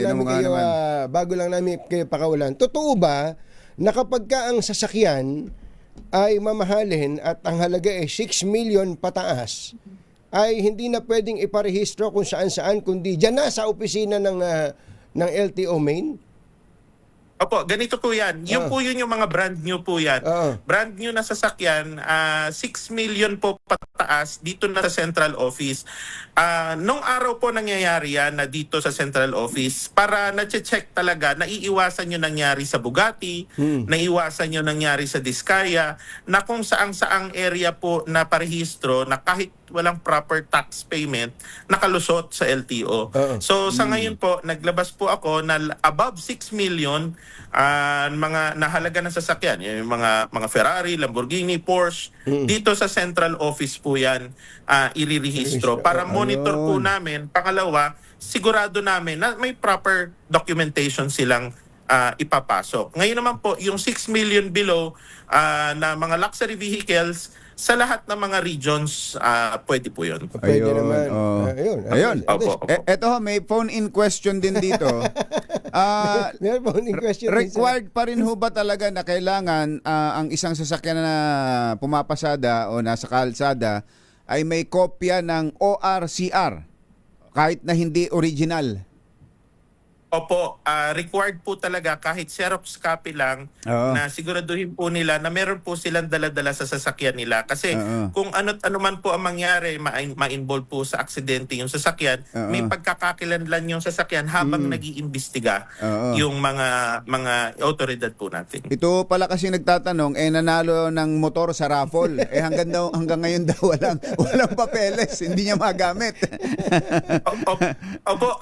[SPEAKER 2] namin kayo pakawalan. Totoo ba na kapag ka ang sasakyan ay mamahalin at ang halaga ay 6 million pataas, ay hindi na pwedeng iparehistro kung saan-saan, kundi dyan na sa opisina ng LTO main?
[SPEAKER 7] Opo, ganito po yan. Yun yung mga brand new po yan. Brand new na sasakyan, 6 million po pataas dito na sa central office. Nung araw po nangyayari yan na dito sa central office para na-check talaga, naiiwasan yung nangyari sa Bugatti, naiiwasan yung nangyari sa Diskaya, na kung saang-saang area po na parehistro na kahit walang proper tax payment, nakalusot sa LTO. So sa ngayon po, naglabas po ako na above 6 million mga nahalaga ng sasakyan, yung mga Ferrari, Lamborghini, Porsche, dito sa central office po yan irirehistro para monitor po namin. Pangalawa, sigurado namin na may proper documentation silang ipapasok. Ngayon naman po, yung 6 million below na mga luxury vehicles, sa lahat ng mga regions, pwede po yun.
[SPEAKER 2] Pwede naman. Ayun.
[SPEAKER 7] Opo.
[SPEAKER 3] Eto may phone-in question din dito.
[SPEAKER 2] May phone-in question.
[SPEAKER 3] Required pa rin ho ba talaga na kailangan ang isang sasakyan na pumapasada o nasa kalsada ay may kopya ng ORCR kahit na hindi original?
[SPEAKER 7] Opo, required po talaga kahit Xerox copy lang na siguraduhin po nila na meron po silang dala-dala sa sasakyan nila. Kasi kung ano man po ang mangyari, ma-involve po sa aksidente yung sasakyan, may pagkakakilanlan yung sasakyan habang nag-iimbestiga yung mga otoridad po natin.
[SPEAKER 3] Ito pala kasi nagtatanong, nanalo ng motor sa raffle. Hanggang ngayon daw walang papeles, hindi niya magamit.
[SPEAKER 7] Opo,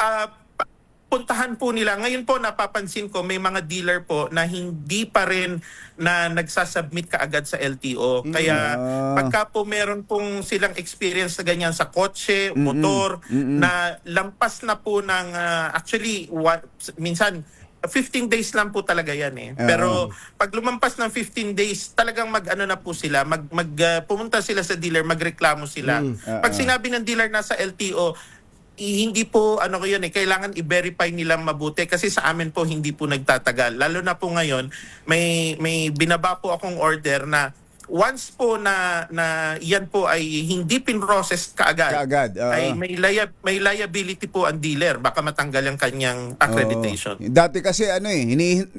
[SPEAKER 7] puntahan po nila. Ngayon po napapansin ko may mga dealer po na hindi pa rin na nagsasubmit kaagad sa LTO. Kaya pagka po meron pong silang experience na ganyan sa kotse, motor, na lampas na po ng actually minsan 15 days lang po talaga yan Pero pag lumampas ng 15 days, talagang mag-ano na po sila, pumunta sila sa dealer, magreklamo sila. Pag sinabi ng dealer nasa LTO, hindi po kailangan i-verify nilang mabuti kasi sa amin po hindi po nagtatagal. Lalo na po ngayon, may binaba po akong order na once po na yan po ay hindi pinrocess kaagad, ay may liability po ang dealer, baka matanggal ang kanyang accreditation.
[SPEAKER 3] Dati kasi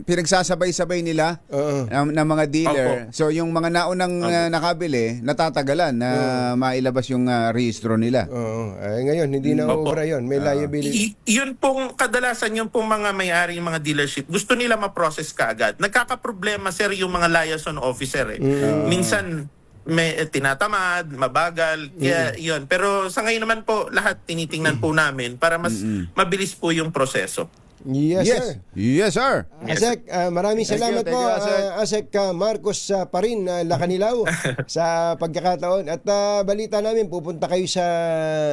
[SPEAKER 3] pinagsasabay-sabay nila ng mga dealer.
[SPEAKER 7] Opo.
[SPEAKER 3] So yung mga naunang nakabili, natatagalan na mailabas yung rehistro nila.
[SPEAKER 2] Oo. Ngayon, hindi na obra yun. May liability.
[SPEAKER 7] Yun pong kadalasan yung pong mga may-ari yung mga dealership, gusto nila ma-process kaagad. Nagkakaproblema sir yung mga liaison officer eh. Minsan may tinatamad, mabagal, kaya yun. Pero sa ngayon naman po, lahat tinitingnan po namin para mas mabilis po yung proseso.
[SPEAKER 2] Yes, sir.
[SPEAKER 3] Yes, sir.
[SPEAKER 2] Asek, maraming salamat
[SPEAKER 3] Thank
[SPEAKER 2] po,
[SPEAKER 3] you, Asek.
[SPEAKER 2] Asek Marcos Parin, Lacanilaw, sa pagkakataon. At balita namin, pupunta kayo sa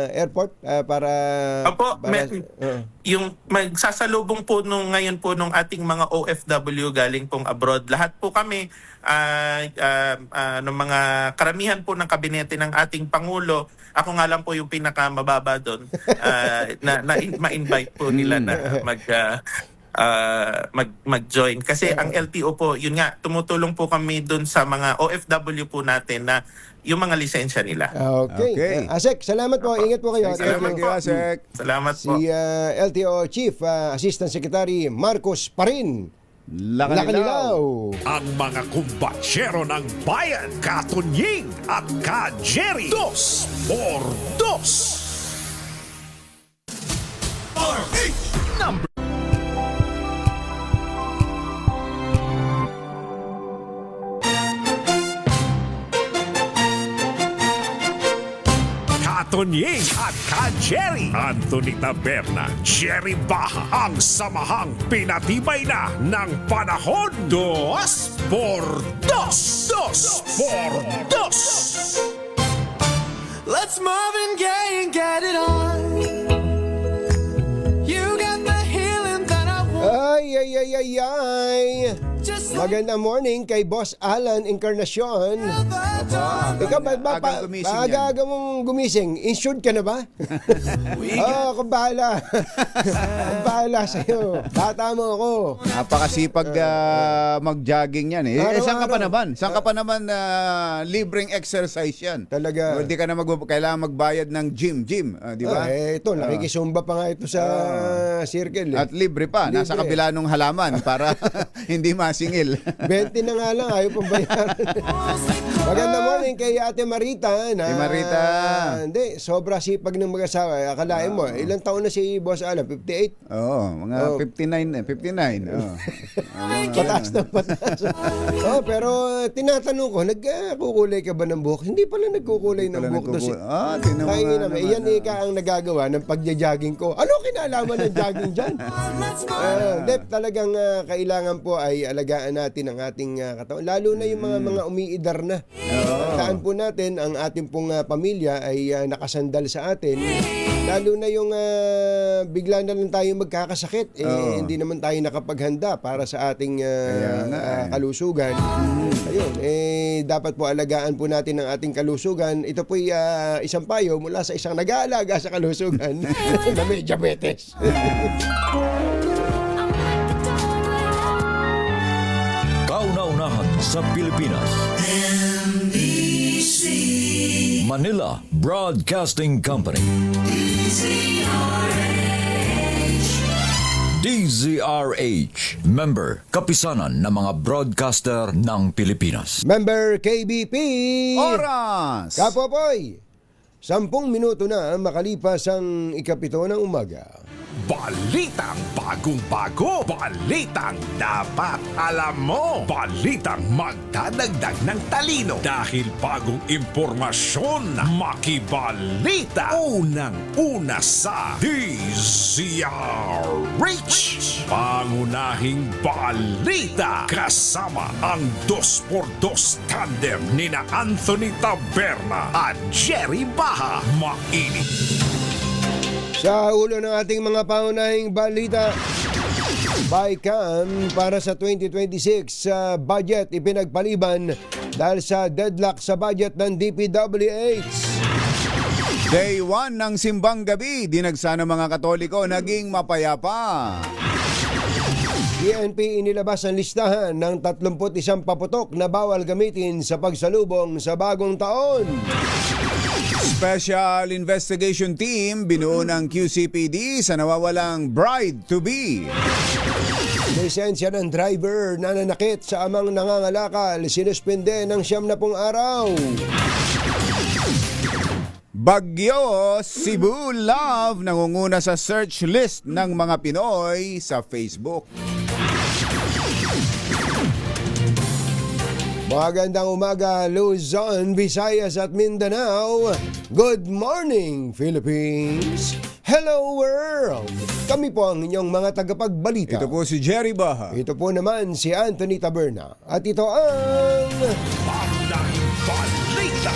[SPEAKER 2] airport para...
[SPEAKER 7] Opo, yung magsasalubong po ngayon po nung ating mga OFW galing pong abroad. Lahat po kami, ng mga karamihan po ng kabinete ng ating Pangulo, ako nga lang po yung pinakamababa doon, ma-invite po nila na mag-join. Kasi ang LTO po, yun nga, tumutulong po kami doon sa mga OFW po natin na yung mga lisensya nila.
[SPEAKER 2] Okay. Asek, salamat po. Ingat po kayo.
[SPEAKER 7] Salamat
[SPEAKER 2] Thank
[SPEAKER 7] po.
[SPEAKER 2] you.
[SPEAKER 3] Asek.
[SPEAKER 7] Salamat po.
[SPEAKER 2] Si LTO Chief Assistant Secretary Marcos Parin, Lacanilaw.
[SPEAKER 4] Ang mga kumbatsero ng bayan, Katunying at Ka-Jerry. 2x2. Katunying at Ka-Jerry. Anthony Taberna, Jerry Baha, ang samahang pinatibay na ng panahon. 2x2. 2x2.
[SPEAKER 9] Let's Marvin Gaye and get it on. You got the healing that I want.
[SPEAKER 2] Ay.
[SPEAKER 9] Just
[SPEAKER 2] Magandang morning kay Boss Alan Encarnacion. Ikaw ba
[SPEAKER 3] Agang gumising yan.
[SPEAKER 2] aga mong gumising? Insured ka na ba? Kung bahala. Kung bahala sa'yo. Bata mo ako.
[SPEAKER 3] Napakasipag mag-jogging yan eh.
[SPEAKER 2] Araw-araw.
[SPEAKER 3] Saan ka pa naman libreng exercise yan?
[SPEAKER 2] Talaga.
[SPEAKER 3] Hindi ka na kailangan magbayad ng gym, di ba?
[SPEAKER 2] Ito, nakikisumba pa nga ito sa circle.
[SPEAKER 3] At libre pa, nasa
[SPEAKER 2] Libre.
[SPEAKER 3] kabila ng halaman para hindi masingil.
[SPEAKER 2] 20 na nga lang, ayaw pang bayaran. Magandang morning kay Ate Marita.
[SPEAKER 3] Si Marita.
[SPEAKER 2] Hindi, sobra sipag ng mag-asawa. Akalain mo, ilang taon na si Boss Alan? 58?
[SPEAKER 3] Oo, mga 59. Oo.
[SPEAKER 2] Pataas na pataas. Pero tinatanong ko, nagkukulay ka ba ng buhok? Hindi pala nagkukulay ng buhok.
[SPEAKER 3] Tinan mo nga naman.
[SPEAKER 2] Iyan ang nagagawa ng pagja-jogging ko. Ano kinalaman ng jogging dyan? Talagang kailangan po ay alagaan natin ang ating katawan. Lalo na yung mga umiidar na. Tandaan po natin, ang ating pong pamilya ay nakasandal sa atin. Lalo na yung bigla na lang tayo magkakasakit. Hindi naman tayo nakapaghanda para sa ating kalusugan. Ayun, dapat po alagaan po natin ang ating kalusugan. Ito po isang payo mula sa isang nag-aalaga sa kalusugan na may diabetes.
[SPEAKER 1] Kauna-unahan sa Pilipinas. Manila Broadcasting Company. DZRH. Member, kapisanan ng mga broadcaster ng Pilipinas.
[SPEAKER 2] Member KBP.
[SPEAKER 3] Oras!
[SPEAKER 2] Kapopoy, 10 minuto na makalipas ang 7:00 ng umaga.
[SPEAKER 4] Balitang bagong-bago. Balitang dapat alam mo. Balitang magdadagdag ng talino. Dahil bagong impormasyon. Makibalita. Unang-una sa DZRH. Pangunahing balita. Kasama ang 2x2 tandem ni na Anthony Taberna at Jerry Baha. Mainit.
[SPEAKER 2] Sa ulo ng ating mga pangunahing balita, BICAM para sa 2026 budget ipinagpaliban dahil sa deadlock sa budget ng DPWH.
[SPEAKER 3] Day 1 ng simbang gabi, dinagsa ng mga Katoliko naging mapayapa.
[SPEAKER 2] PNP inilabas ang listahan ng 31 paputok na bawal gamitin sa pagsalubong sa bagong taon.
[SPEAKER 3] Special Investigation Team binuo ng QCPD sa nawawalang bride-to-be.
[SPEAKER 2] Lisensya ng driver na nanakit sa amang nangangalakal, sinuspende ng 70 araw.
[SPEAKER 3] Bagyo, Cebu Love nangunguna sa search list ng mga Pinoy sa Facebook.
[SPEAKER 2] Magandang umaga, Luzon, Visayas at Mindanao. Good morning, Philippines. Hello, world. Kami po ang inyong mga tagapagbalita.
[SPEAKER 3] Ito po si Jerry Baha.
[SPEAKER 2] Ito po naman si Anthony Taberna. At ito ang...
[SPEAKER 4] Panday Balita.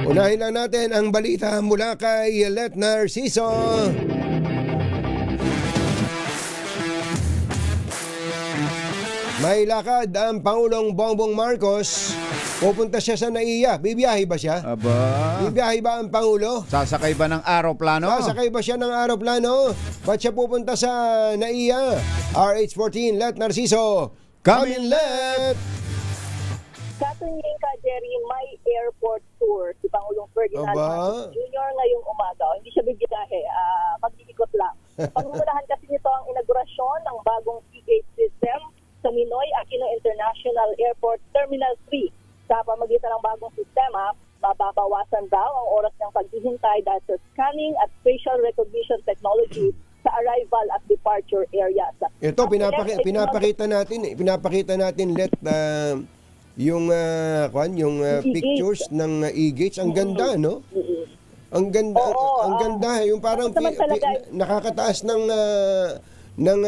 [SPEAKER 2] Unahin lang natin ang balita mula kay Let Narciso. May lakad ang Pangulong Bongbong Marcos. Pupunta siya sa NAIA. Bibiyahe ba siya?
[SPEAKER 3] Aba,
[SPEAKER 2] Bibiyahe ba ang Pangulo?
[SPEAKER 3] sasakay ba ng aeroplano?
[SPEAKER 2] Sasakay ba siya ng aeroplano? Ba't siya pupunta sa NAIA? RH14, Let Narciso. Come in, Let!
[SPEAKER 10] Katunyin ka, Jerry, may airport tour si Pangulong Ferdinand
[SPEAKER 2] Aba.
[SPEAKER 10] Marcos Jr. ngayong umaga. Hindi siya bibiyahe, mag-iikot lang. Pangunahan kasi nito ang inaugurasyon ng bagong Seagate system sa Ninoy Aquino International Airport Terminal 3. Sa pamagitan ng bagong sistema, mababawasan daw ang oras ng paghihintay dahil sa scanning at facial recognition technology sa arrival at departure areas.
[SPEAKER 2] Ito, pinapakita natin, Let, yung pictures ng e-gates. Ang ganda, no? Ang ganda, ang ganda. Yung parang nakakataas ng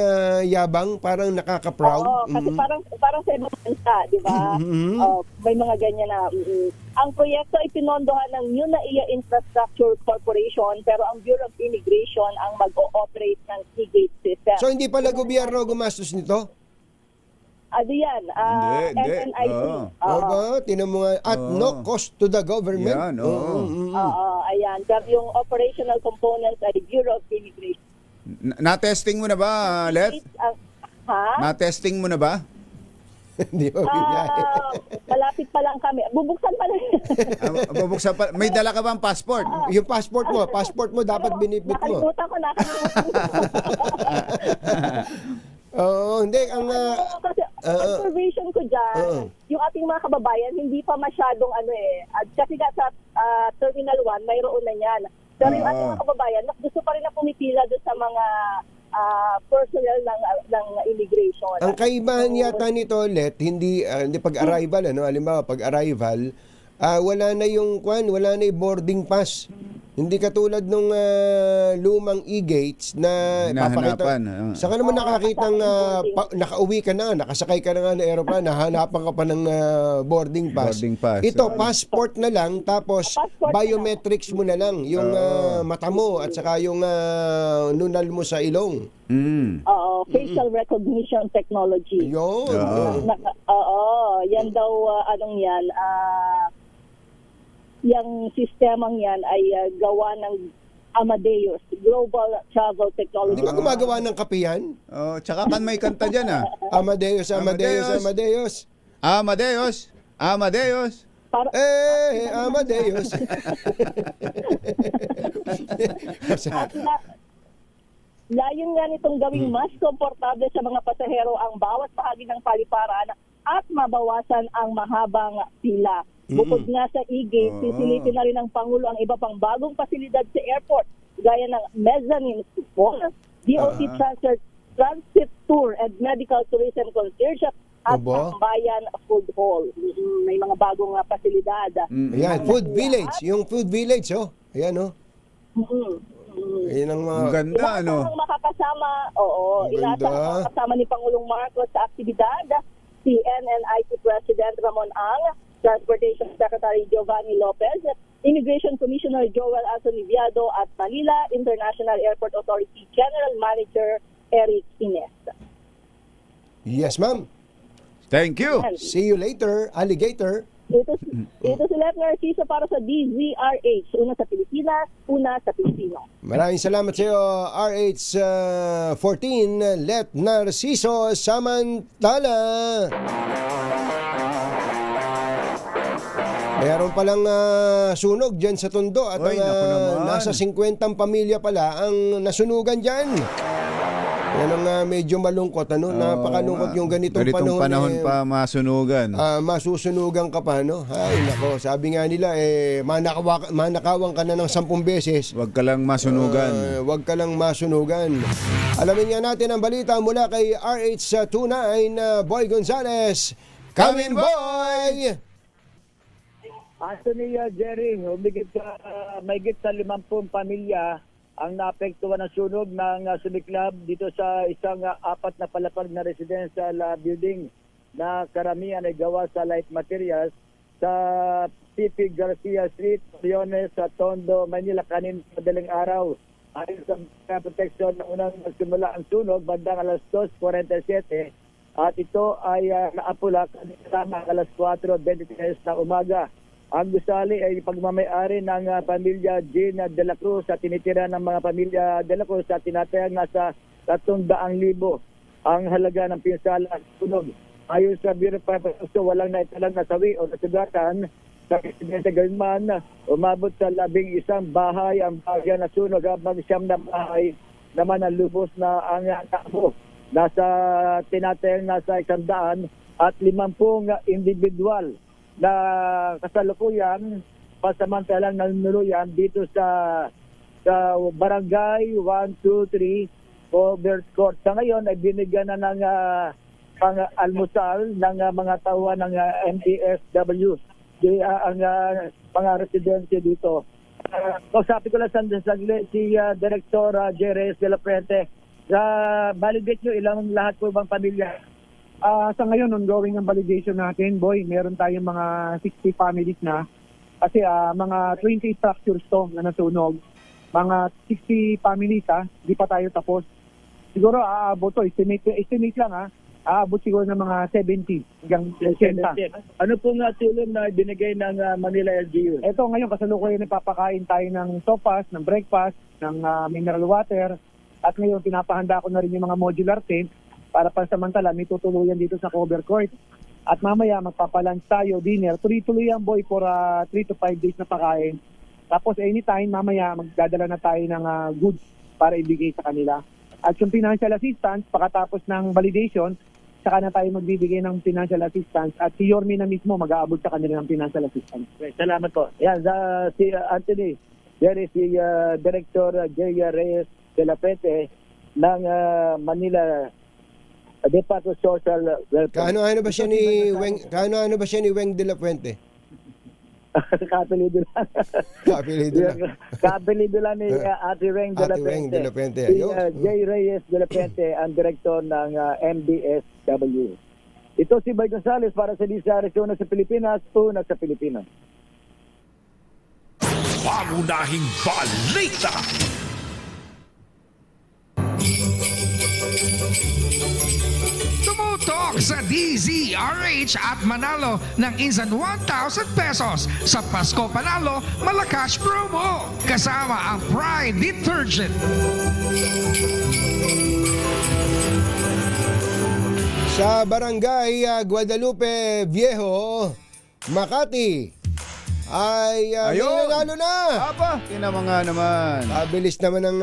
[SPEAKER 2] yabang, parang nakaka-proud.
[SPEAKER 10] Oo, kasi parang sa ibang bansa, di ba? May mga ganyan na. Ang proyekto ay pinondohan ng New NAIA Infrastructure Corporation, pero ang Bureau of Immigration ang mag-o-operate ng Seagate system.
[SPEAKER 2] So, hindi pala gobyerno gumastos nito?
[SPEAKER 10] Ano yan?
[SPEAKER 3] Hindi.
[SPEAKER 10] NNIT.
[SPEAKER 2] Aba, tinan mo nga, at no cost to the government.
[SPEAKER 3] Yan, oo.
[SPEAKER 10] Ayan. Pero yung operational components ay Bureau of Immigration.
[SPEAKER 3] Na-testing mo na ba, Let?
[SPEAKER 10] Ha?
[SPEAKER 3] Na-testing mo na ba?
[SPEAKER 2] Hindi ba bibiyahe?
[SPEAKER 10] Malapit pa lang kami. Bubuksan pa lang.
[SPEAKER 3] Bubuksan pa. May dala ka bang passport?
[SPEAKER 2] Yung passport mo, dapat binipit mo.
[SPEAKER 10] Nakalimutan ko.
[SPEAKER 2] Oo, hindi.
[SPEAKER 10] Kasi observation ko dyan, yung ating mga kababayan, hindi pa masyadong kasi nga sa Terminal 1, mayroon na yan. Pero yung ating mga kababayan, gusto pa rin na pumipila doon sa mga personnel ng immigration.
[SPEAKER 2] Ang kaibahan yata nito, Let, hindi pag-arrival, halimbawa, pag-arrival, wala na yung boarding pass. Hindi katulad nung lumang e-gates na
[SPEAKER 3] Hinahanapan.
[SPEAKER 2] Saka naman nakakitang nakauwi ka na, nakasakay ka na nga ng aeroplano, nahanapan ka pa ng boarding pass.
[SPEAKER 3] Boarding pass.
[SPEAKER 2] Ito, passport na lang, tapos biometrics mo na lang, yung mata mo at saka yung nunal mo sa ilong.
[SPEAKER 10] Oo, facial recognition technology.
[SPEAKER 2] Yun.
[SPEAKER 10] Yan daw, yung sistemang yan ay gawa ng Amadeus, Global Travel Technology.
[SPEAKER 2] Di ba gumagawa ng kape yan?
[SPEAKER 3] Oh, tsaka kan may kanta dyan
[SPEAKER 2] Amadeus.
[SPEAKER 3] Amadeus. Amadeus.
[SPEAKER 2] Amadeus.
[SPEAKER 10] Layon nga nitong gawing mas komportable sa mga pasahero ang bawat bahagi ng paliparan at mabawasan ang mahabang pila. Bukod nga sa e-gate, sisilitin na rin ng Pangulo ang iba pang bagong pasilidad sa airport, gaya ng mezzanine floor, DOT transit tour and medical tourism concierge at Bayan Food Hall. May mga bagong pasilidad.
[SPEAKER 2] Ayan, food village. Yung food village, Ayan, Ayan ang mga...
[SPEAKER 3] Ang ganda,
[SPEAKER 10] Ang makakasama,
[SPEAKER 2] Ganda.
[SPEAKER 10] ang makakasama ni Pangulong Marcos sa aktibidad, si NNIT President Ramon Ang, Transportation Secretary Giovanni Lopez, Immigration Commissioner Joel Anthony Viado at Manila International Airport Authority General Manager Eric Ines.
[SPEAKER 2] Yes, ma'am.
[SPEAKER 3] Thank you.
[SPEAKER 2] See you later, alligator.
[SPEAKER 10] Ito si Let Narciso para sa DZRH. Una sa Pilipinas, una sa Pilipino.
[SPEAKER 2] Maraming salamat sa iyo, RH14, Let Narciso. Samantala, meron palang sunog dyan sa Tondo at
[SPEAKER 3] Oy, naku naman.
[SPEAKER 2] nasa 50 pamilya pala ang nasunugan dyan. Yan ang medyo malungkot. Napakalungkot yung ganitong
[SPEAKER 3] panahon
[SPEAKER 2] eh,
[SPEAKER 3] pa masunugan.
[SPEAKER 2] masusunugan ka pa, no? Ay, nako, sabi nga nila, manakawang ka na ng 10 beses.
[SPEAKER 3] Huwag ka lang masunugan.
[SPEAKER 2] Huwag ka lang masunugan. Alamin nga natin ang balita mula kay RH29, Boy Gonzales. Come in, Boy!
[SPEAKER 11] Anthony Jerry, may git sa 50 pamilya ang naapektuhan ng sunog ng sumiklab dito sa isang 4 na palapag na residential building na karamihan ay gawa sa light materials sa P.P. Garcia Street, Leones, sa Tondo, Manila kanin madaling araw. Ayon sa protection na unang nagsimula ang sunog bandang alas 2:47 at ito ay naapula kasama alas 4:23 na umaga. Ang gusali ay pagmamayari ng pamilya Jean de la Cruz at tinitira ng mga pamilya de la Cruz at tinatayang nasa 300,000 ang halaga ng pinsala at sunog. Ayon sa Bureau of Protection, walang naitalang nasawi o nasugatan sa residente Gayman. Umabot sa 11 bahay ang bagya na sunog habang 9 na bahay naman ang lubos na ang takbo. Tinatayang nasa 100 at 50 individual na kasalukuyan pasamantalang nanunuluyan dito sa barangay 123 Covert Court. Sa ngayon ay binigyan na ng pang-almusal ng mga tauhan ng MTSW ang mga residente dito. Kausapin ko lang saglit si Director Jerez de la Fuente. Validate nyo ilang lahat po bang pamilya?
[SPEAKER 12] Sa ngayon, ongoing ang validation natin, Boy. Meron tayong mga 60 families na. Kasi mga 20 structures to na nasunog. Mga 60 families, di pa tayo tapos. Siguro aabot to, estimate lang aabot siguro ng mga 70 hanggang 80.
[SPEAKER 11] Ano po nga tulong na binigay ng Manila LGU?
[SPEAKER 12] Ito ngayon, kasalukuyan napapakain tayo ng sopas, ng breakfast, ng mineral water. At ngayon, pinapahanda ko na rin yung mga modular tent para pansamantala may tutuluyan dito sa cover court. At mamaya magpapalunch tayo, dinner. Tuloy-tuloy yan, Boy, for 3 to 5 days na pakain. Tapos anytime, mamaya magdadala na tayo ng goods para ibigay sa kanila. At yung financial assistance, pakatapos ng validation, saka na tayo magbibigay ng financial assistance. At si Yormi na mismo mag-aabot sa kanila ng financial assistance.
[SPEAKER 11] Okay, salamat po. Yan, si Anthony, yan is si Director J. Reyes de la Fuente ng Manila Department of Social Welfare.
[SPEAKER 2] Kaano ba siya ni Weng de la Fuente?
[SPEAKER 11] Kapilido lang. Kapilido lang ni Ate Weng de la Fuente. Si J. Reyes de la Fuente, ang direktor ng MDSW. Ito si Boy Gonzales para sa DZRH, una sa Pilipinas, una sa Pilipinas.
[SPEAKER 4] Pangunahing balita.
[SPEAKER 13] Tumutok sa DZRH at manalo ng instant 1,000 pesos sa Pasko Panalo Malacash Promo kasama ang Pride Detergent.
[SPEAKER 2] Sa Barangay Guadalupe Viejo, Makati, ay may nanalo na.
[SPEAKER 3] Aba, kinamanga naman.
[SPEAKER 2] Mabilis naman ang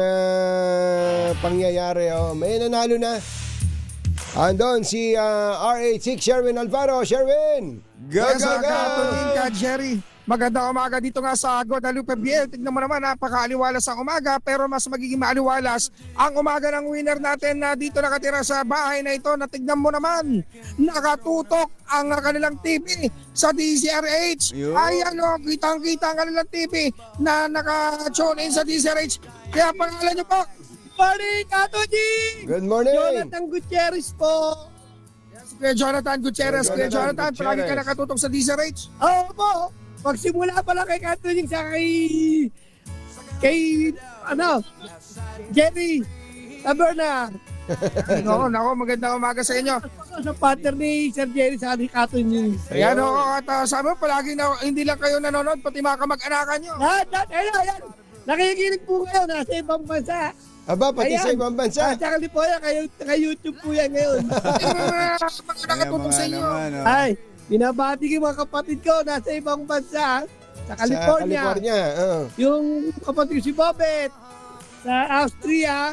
[SPEAKER 2] pangyayari. May nanalo na. Andon si RH6 Sherwin Alvaro. Sherwin!
[SPEAKER 13] Gagagaling ka, Jerry. Magandang umaga dito nga sa Guadalupe Viejo. Tignan mo naman, napakaaliwalas ang umaga, pero mas magiging maaliwalas ang umaga ng winner natin na dito nakatira sa bahay na ito. Na tignan mo naman, nakatutok ang kanilang TV sa DZRH. Ayan o, kitang-kita ang kanilang TV na naka-tune in sa DZRH. Kaya pangalan nyo po,
[SPEAKER 8] Morning, Ato G!
[SPEAKER 2] Good morning!
[SPEAKER 8] Jonathan Gutierrez po.
[SPEAKER 13] Yes, Kuya Jonathan Gutierrez. Kuya Jonathan, palagi ka nakatutok sa DZRH.
[SPEAKER 8] Oo po. Magsimula pa lang kay Anthony sa kay Jerry Taberna.
[SPEAKER 13] Nako, magandang umaga sa inyo.
[SPEAKER 8] Sa partner ni Sir Jerry sa Kato News.
[SPEAKER 13] Ayan o, at sabi mo, palagi na, hindi lang kayo nanonood, pati mga kamag-anakan nyo.
[SPEAKER 8] Lahat, ayan. Nakikinig po kayo, nasa ibang bansa.
[SPEAKER 2] Aba, pati sa ibang bansa.
[SPEAKER 8] Tsaka di po yan, kay YouTube po yan ngayon.
[SPEAKER 13] Mga nakatulong sa inyo.
[SPEAKER 8] Ay, binabati ko mga kapatid ko, nasa ibang bansa. Sa California.
[SPEAKER 2] Sa California,
[SPEAKER 8] Yung kapatid ko si Bobet. Sa Austria.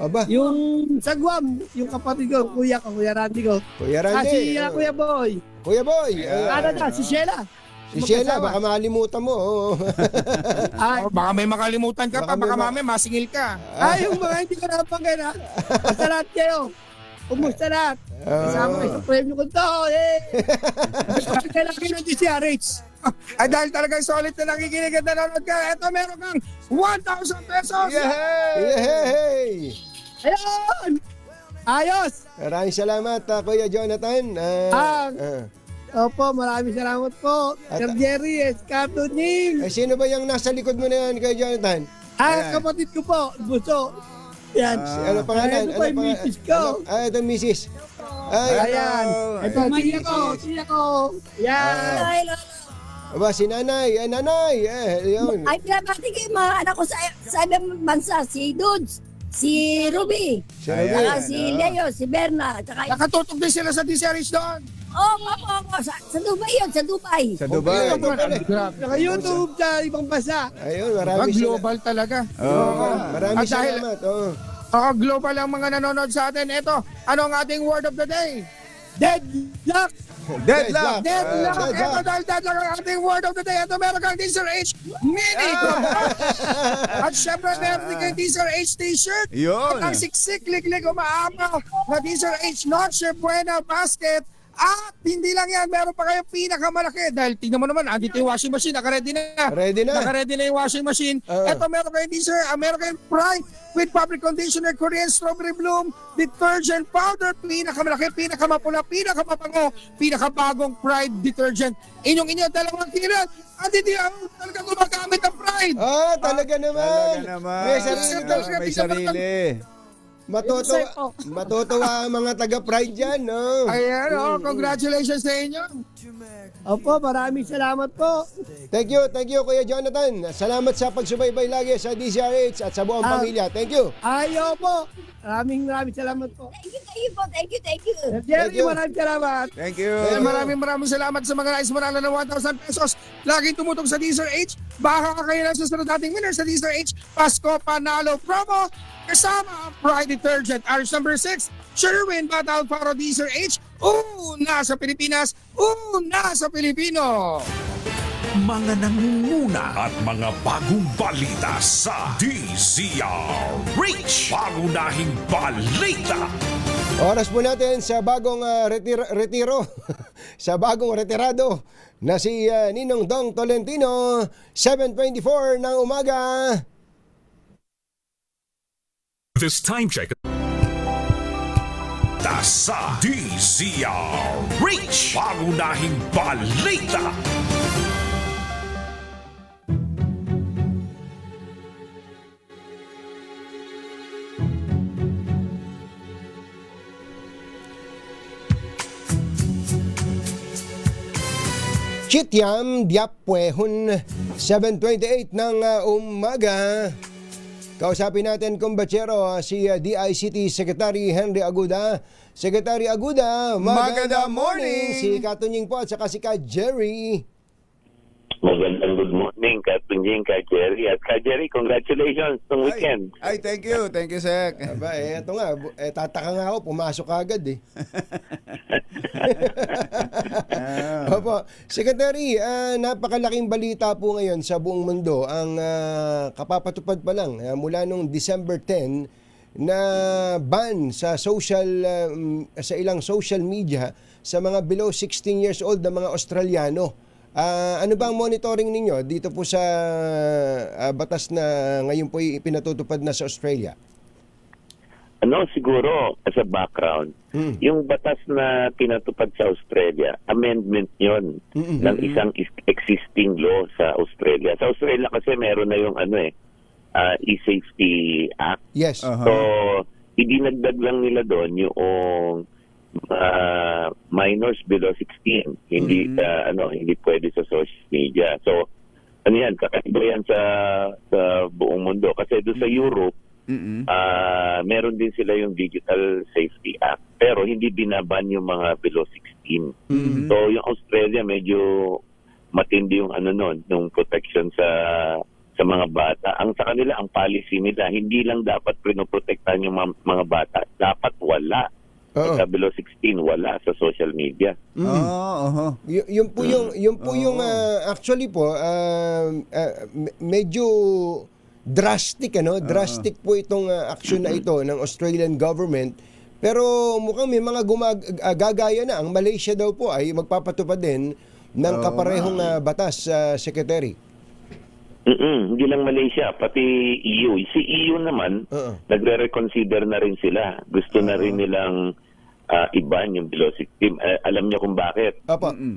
[SPEAKER 2] Aba,
[SPEAKER 8] Yung sa Guam, yung kapatid ko, Kuya Randy ko.
[SPEAKER 2] Kuya Randy.
[SPEAKER 8] Kuya Boy.
[SPEAKER 2] Kuya Boy.
[SPEAKER 8] Canada, si Sheila.
[SPEAKER 2] Si Sheila, baka makalimutan mo.
[SPEAKER 8] Ay,
[SPEAKER 13] Baka may makalimutan ka pa, baka mamaya masingil ka.
[SPEAKER 8] yung mga hindi ko napanggay na. Basta lahat kayo. Kumusta lahat? Kasama kayo sa premyo ko to. Kailangan ng DCRH.
[SPEAKER 13] Ay dahil talagang solid na nakikinig at nanonood ka, eto meron kang 1,000 pesos.
[SPEAKER 2] Yay!
[SPEAKER 8] Ayun! Ayos!
[SPEAKER 2] Maraming salamat, Kuya Jonathan.
[SPEAKER 8] Opo, maraming salamat po. Sir Jerry, Kato Ning.
[SPEAKER 2] Sino ba yung nasa likod mo na yan, Kuya Jonathan?
[SPEAKER 8] Kapatid ko po, Buso. Yan.
[SPEAKER 2] Ano pangalan?
[SPEAKER 8] Ito po yung misis ko.
[SPEAKER 2] Ito misis.
[SPEAKER 8] Ayan. Ito, siya ko. Yan.
[SPEAKER 2] Aba, si nanay. Nanay. Yun.
[SPEAKER 10] Ay, pinabati ko yung mga anak ko sa ibang bansa. Si Dudes, si Ruby,
[SPEAKER 2] Ruby.
[SPEAKER 10] si Leo, si Berna.
[SPEAKER 13] Nakatutok din sila sa DCRH doon.
[SPEAKER 10] Sa Dubai yun, sa Dubai.
[SPEAKER 3] Sa Dubai.
[SPEAKER 8] Naka YouTube sa ibang bansa.
[SPEAKER 2] Ayun, marami
[SPEAKER 13] Global talaga.
[SPEAKER 2] Maraming
[SPEAKER 13] At dahil-
[SPEAKER 2] salamat.
[SPEAKER 13] Global ang mga nanonood sa atin. Ito, ano ang ating word of the day?
[SPEAKER 8] Deadlock.
[SPEAKER 3] Deadlock.
[SPEAKER 13] Deadlock. Ito dahil deadlock ang ating word of the day. Ito meron kang DCRH Mini. At syempre meron din kang DCRH t-shirt.
[SPEAKER 3] Yun.
[SPEAKER 13] At ang siksik, liklik, umaapaw na DCRH Noche Buena Basket. At hindi lang yan, meron pa kayong pinakamalaki. Dahil tingnan mo naman, andito yung washing machine, naka-ready na.
[SPEAKER 2] Ready na.
[SPEAKER 13] Naka-ready na yung washing machine. Ito meron kayong meron kayong Pride with fabric conditioner, Korean strawberry bloom, detergent powder, pinakamalaki, pinakamapula, pinakamapango, pinakabagong Pride detergent. Inyong dalawang kilot. At hindi talaga gumagamit ng Pride.
[SPEAKER 2] Talaga naman. May sarili.
[SPEAKER 3] May sarili.
[SPEAKER 2] Matutuwa ang mga taga-Pride dyan, no?
[SPEAKER 13] Ayan, congratulations sa inyo.
[SPEAKER 8] Opo, maraming salamat po.
[SPEAKER 2] Thank you, Kuya Jonathan. Salamat sa pagsubaybay lagi sa DCRH at sa buong pamilya. Thank you.
[SPEAKER 8] Ayaw po. Maraming salamat po.
[SPEAKER 10] Thank you.
[SPEAKER 8] Sir Jerry, maraming salamat.
[SPEAKER 3] Thank you.
[SPEAKER 13] Maraming salamat sa mga nais manalo ng 1,000 pesos. Laging tumutok sa DCRH. Baka kayo lang susunod nating winner sa DCRH Pasko Panalo Promo. Kasama ang Pride Detergent. Ours number 6, Sherwin Battle para DCRH. Una sa Pilipinas, una sa Pilipino.
[SPEAKER 4] Mga nangunguna at mga bagong balita sa DZRH. Pangunahing balita.
[SPEAKER 2] Oras po natin sa bagong retiro, sa bagong retirado na si Ninong Dong Tolentino, 7:24 ng umaga.
[SPEAKER 4] This time check. Sa DZRH. Pangunahing balita.
[SPEAKER 2] Chitiam Diapwehun, 7:28 ng umaga. Kausapin natin kumbachero si DICT Secretary Henry Aguda. Secretary Aguda, magandang morning. Si Katunying po at saka si Ka Jerry.
[SPEAKER 14] Magandang good morning, Katunying, Ka Jerry. At Ka Jerry, congratulations ng weekend.
[SPEAKER 3] Ay, thank you. Thank you, Sek.
[SPEAKER 2] Aba, eto nga, tataka nga ako, pumasok agad eh. Opo, Secretary, napakalaking balita po ngayon sa buong mundo. Ang kapapatupad pa lang mula nung December 10 na ban sa sa ilang social media sa mga below 16 years old na mga Australiano. Ano ba ang monitoring ninyo dito po sa batas na ngayon po ipinatutupad na sa Australia?
[SPEAKER 14] Siguro, as a background, yung batas na pinatupad sa Australia, amendment yon ng isang existing law sa Australia. Sa Australia kasi meron na yung e-Safety Act.
[SPEAKER 2] Yes.
[SPEAKER 14] So, idinagdag lang nila doon yung minors below 16. Hindi hindi pwede sa social media. So ano yan, kakaiba yan sa buong mundo. Kasi doon sa Europe, meron din sila yung Digital Safety Act. Pero hindi binaban yung mga below 16. So yung Australia medyo matindi yung nung protection sa mga bata. Ang sa kanila, ang policy nila, hindi lang dapat pinoprotektahan yung mga bata. Dapat wala. Sa below 16, wala sa social media.
[SPEAKER 2] Yun po yung actually po medyo drastic drastic po itong action na ito ng Australian government. Pero mukhang may mga gagaya na. Ang Malaysia daw po ay magpapatupad din ng kaparehong batas, Secretary.
[SPEAKER 14] Hindi lang Malaysia, pati EU. Si EU naman, nagre-reconsider na rin sila. Gusto na rin nilang iban yung below 16. Alam niyo kung bakit?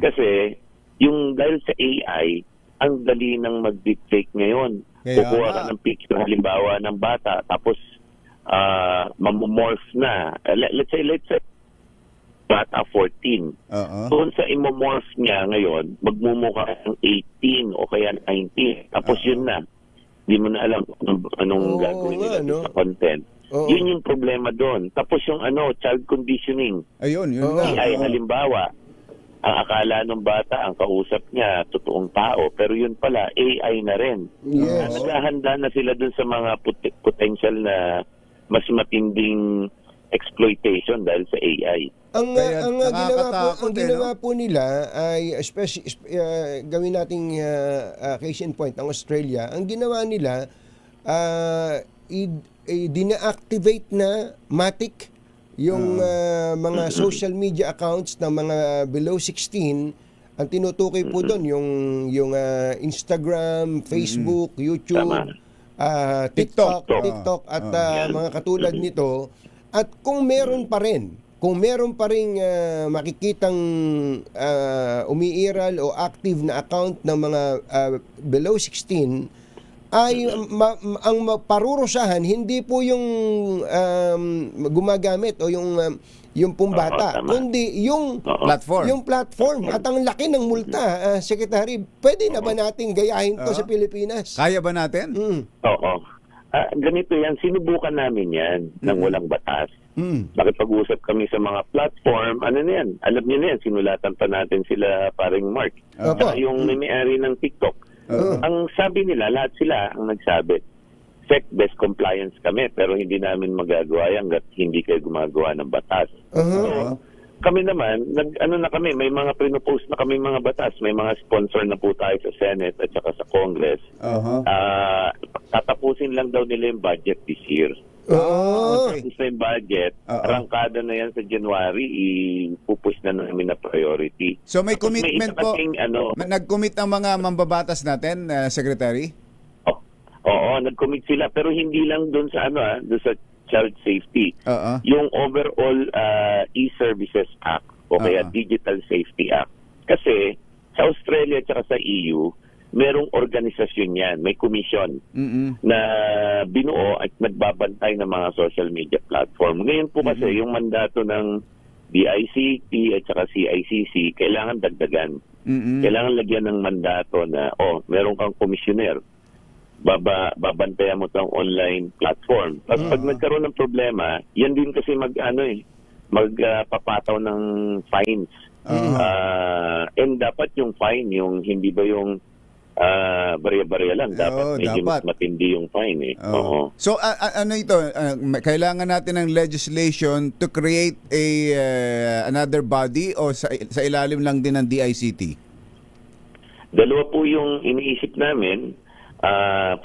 [SPEAKER 14] Kasi yung dahil sa AI, ang dali ng mag-deepfake ngayon. Kukuha ka ng picture halimbawa ng bata, tapos mamomorph na. Let's say bata 14. Doon sa imomorph niya ngayon, magmumukha ng 18 o kaya 19. Tapos yun na. Hindi mo na alam anong gagawin nila sa content. Yun yung problema doon. Tapos yung child conditioning.
[SPEAKER 3] Ayun, yun
[SPEAKER 14] AI halimbawa, ang akala ng bata, ang kausap niya, totoong tao. Pero yun pala, AI na rin.
[SPEAKER 2] Yes.
[SPEAKER 14] Naghahanda na sila doon sa mga potential na mas matinding exploitation dahil sa AI.
[SPEAKER 2] Ang ginawa po nila ay gawin nating case in point ang Australia. Ang ginawa nila dina-activate na matic yung mga social media accounts ng mga below 16. Ang tinutukoy po doon yung Instagram, Facebook, YouTube, TikTok at mga katulad nito. At kung meron pa rin makikitang umiiral o active na account ng mga below 16, ay ang parurusahan hindi po yung gumagamit o yung pumbata, kundi yung platform. At ang laki ng multa, Secretary, pwede na ba nating gayahin to sa Pilipinas?
[SPEAKER 3] Kaya ba natin?
[SPEAKER 14] Oo. Ganito yan, sinubukan namin yan ng walang batas. Nakipag-usap kami sa mga platform, ano na yan, alam niyo na yan, sinulatan pa natin sila paring Mark. Yung may-ari ng TikTok. Ang sabi nila, lahat sila ang nagsabi, SEC-based compliance kami, pero hindi namin magagawa yan hanggat hindi kayo gumagawa ng batas. So, kami naman, may mga pinopost na kami mga batas, may mga sponsor na po tayo sa Senate at saka sa Congress. Tatapusin lang daw nila yung budget this year. Tapos na yung budget, arangkada na yan sa January, ipupush na namin na priority.
[SPEAKER 3] So may commitment po, nag-commit ang mga mambabatas natin, Secretary?
[SPEAKER 14] Oo, nag-commit sila, pero hindi lang doon sa doon sa child safety. Yung overall e-services act o kaya Digital Safety Act. Kasi sa Australia at sa EU, merong organisasyon yan, may commission na binuo at nagbabantay ng mga social media platform. Ngayon po kasi yung mandato ng DICT at saka CICC, kailangan dagdagan. Kailangan lagyan ng mandato na, meron kang commissioner, babantayan mo itong online platform. Tapos pag nagkaroon ng problema, yan din kasi magpapataw ng fines. And dapat yung fine, yung hindi ba yung barya-barya lang, dapat medyo mas matindi yung fine.
[SPEAKER 3] So kailangan natin ng legislation to create another body o sa ilalim lang din ng DICT?
[SPEAKER 14] Dalawa po yung iniisip namin.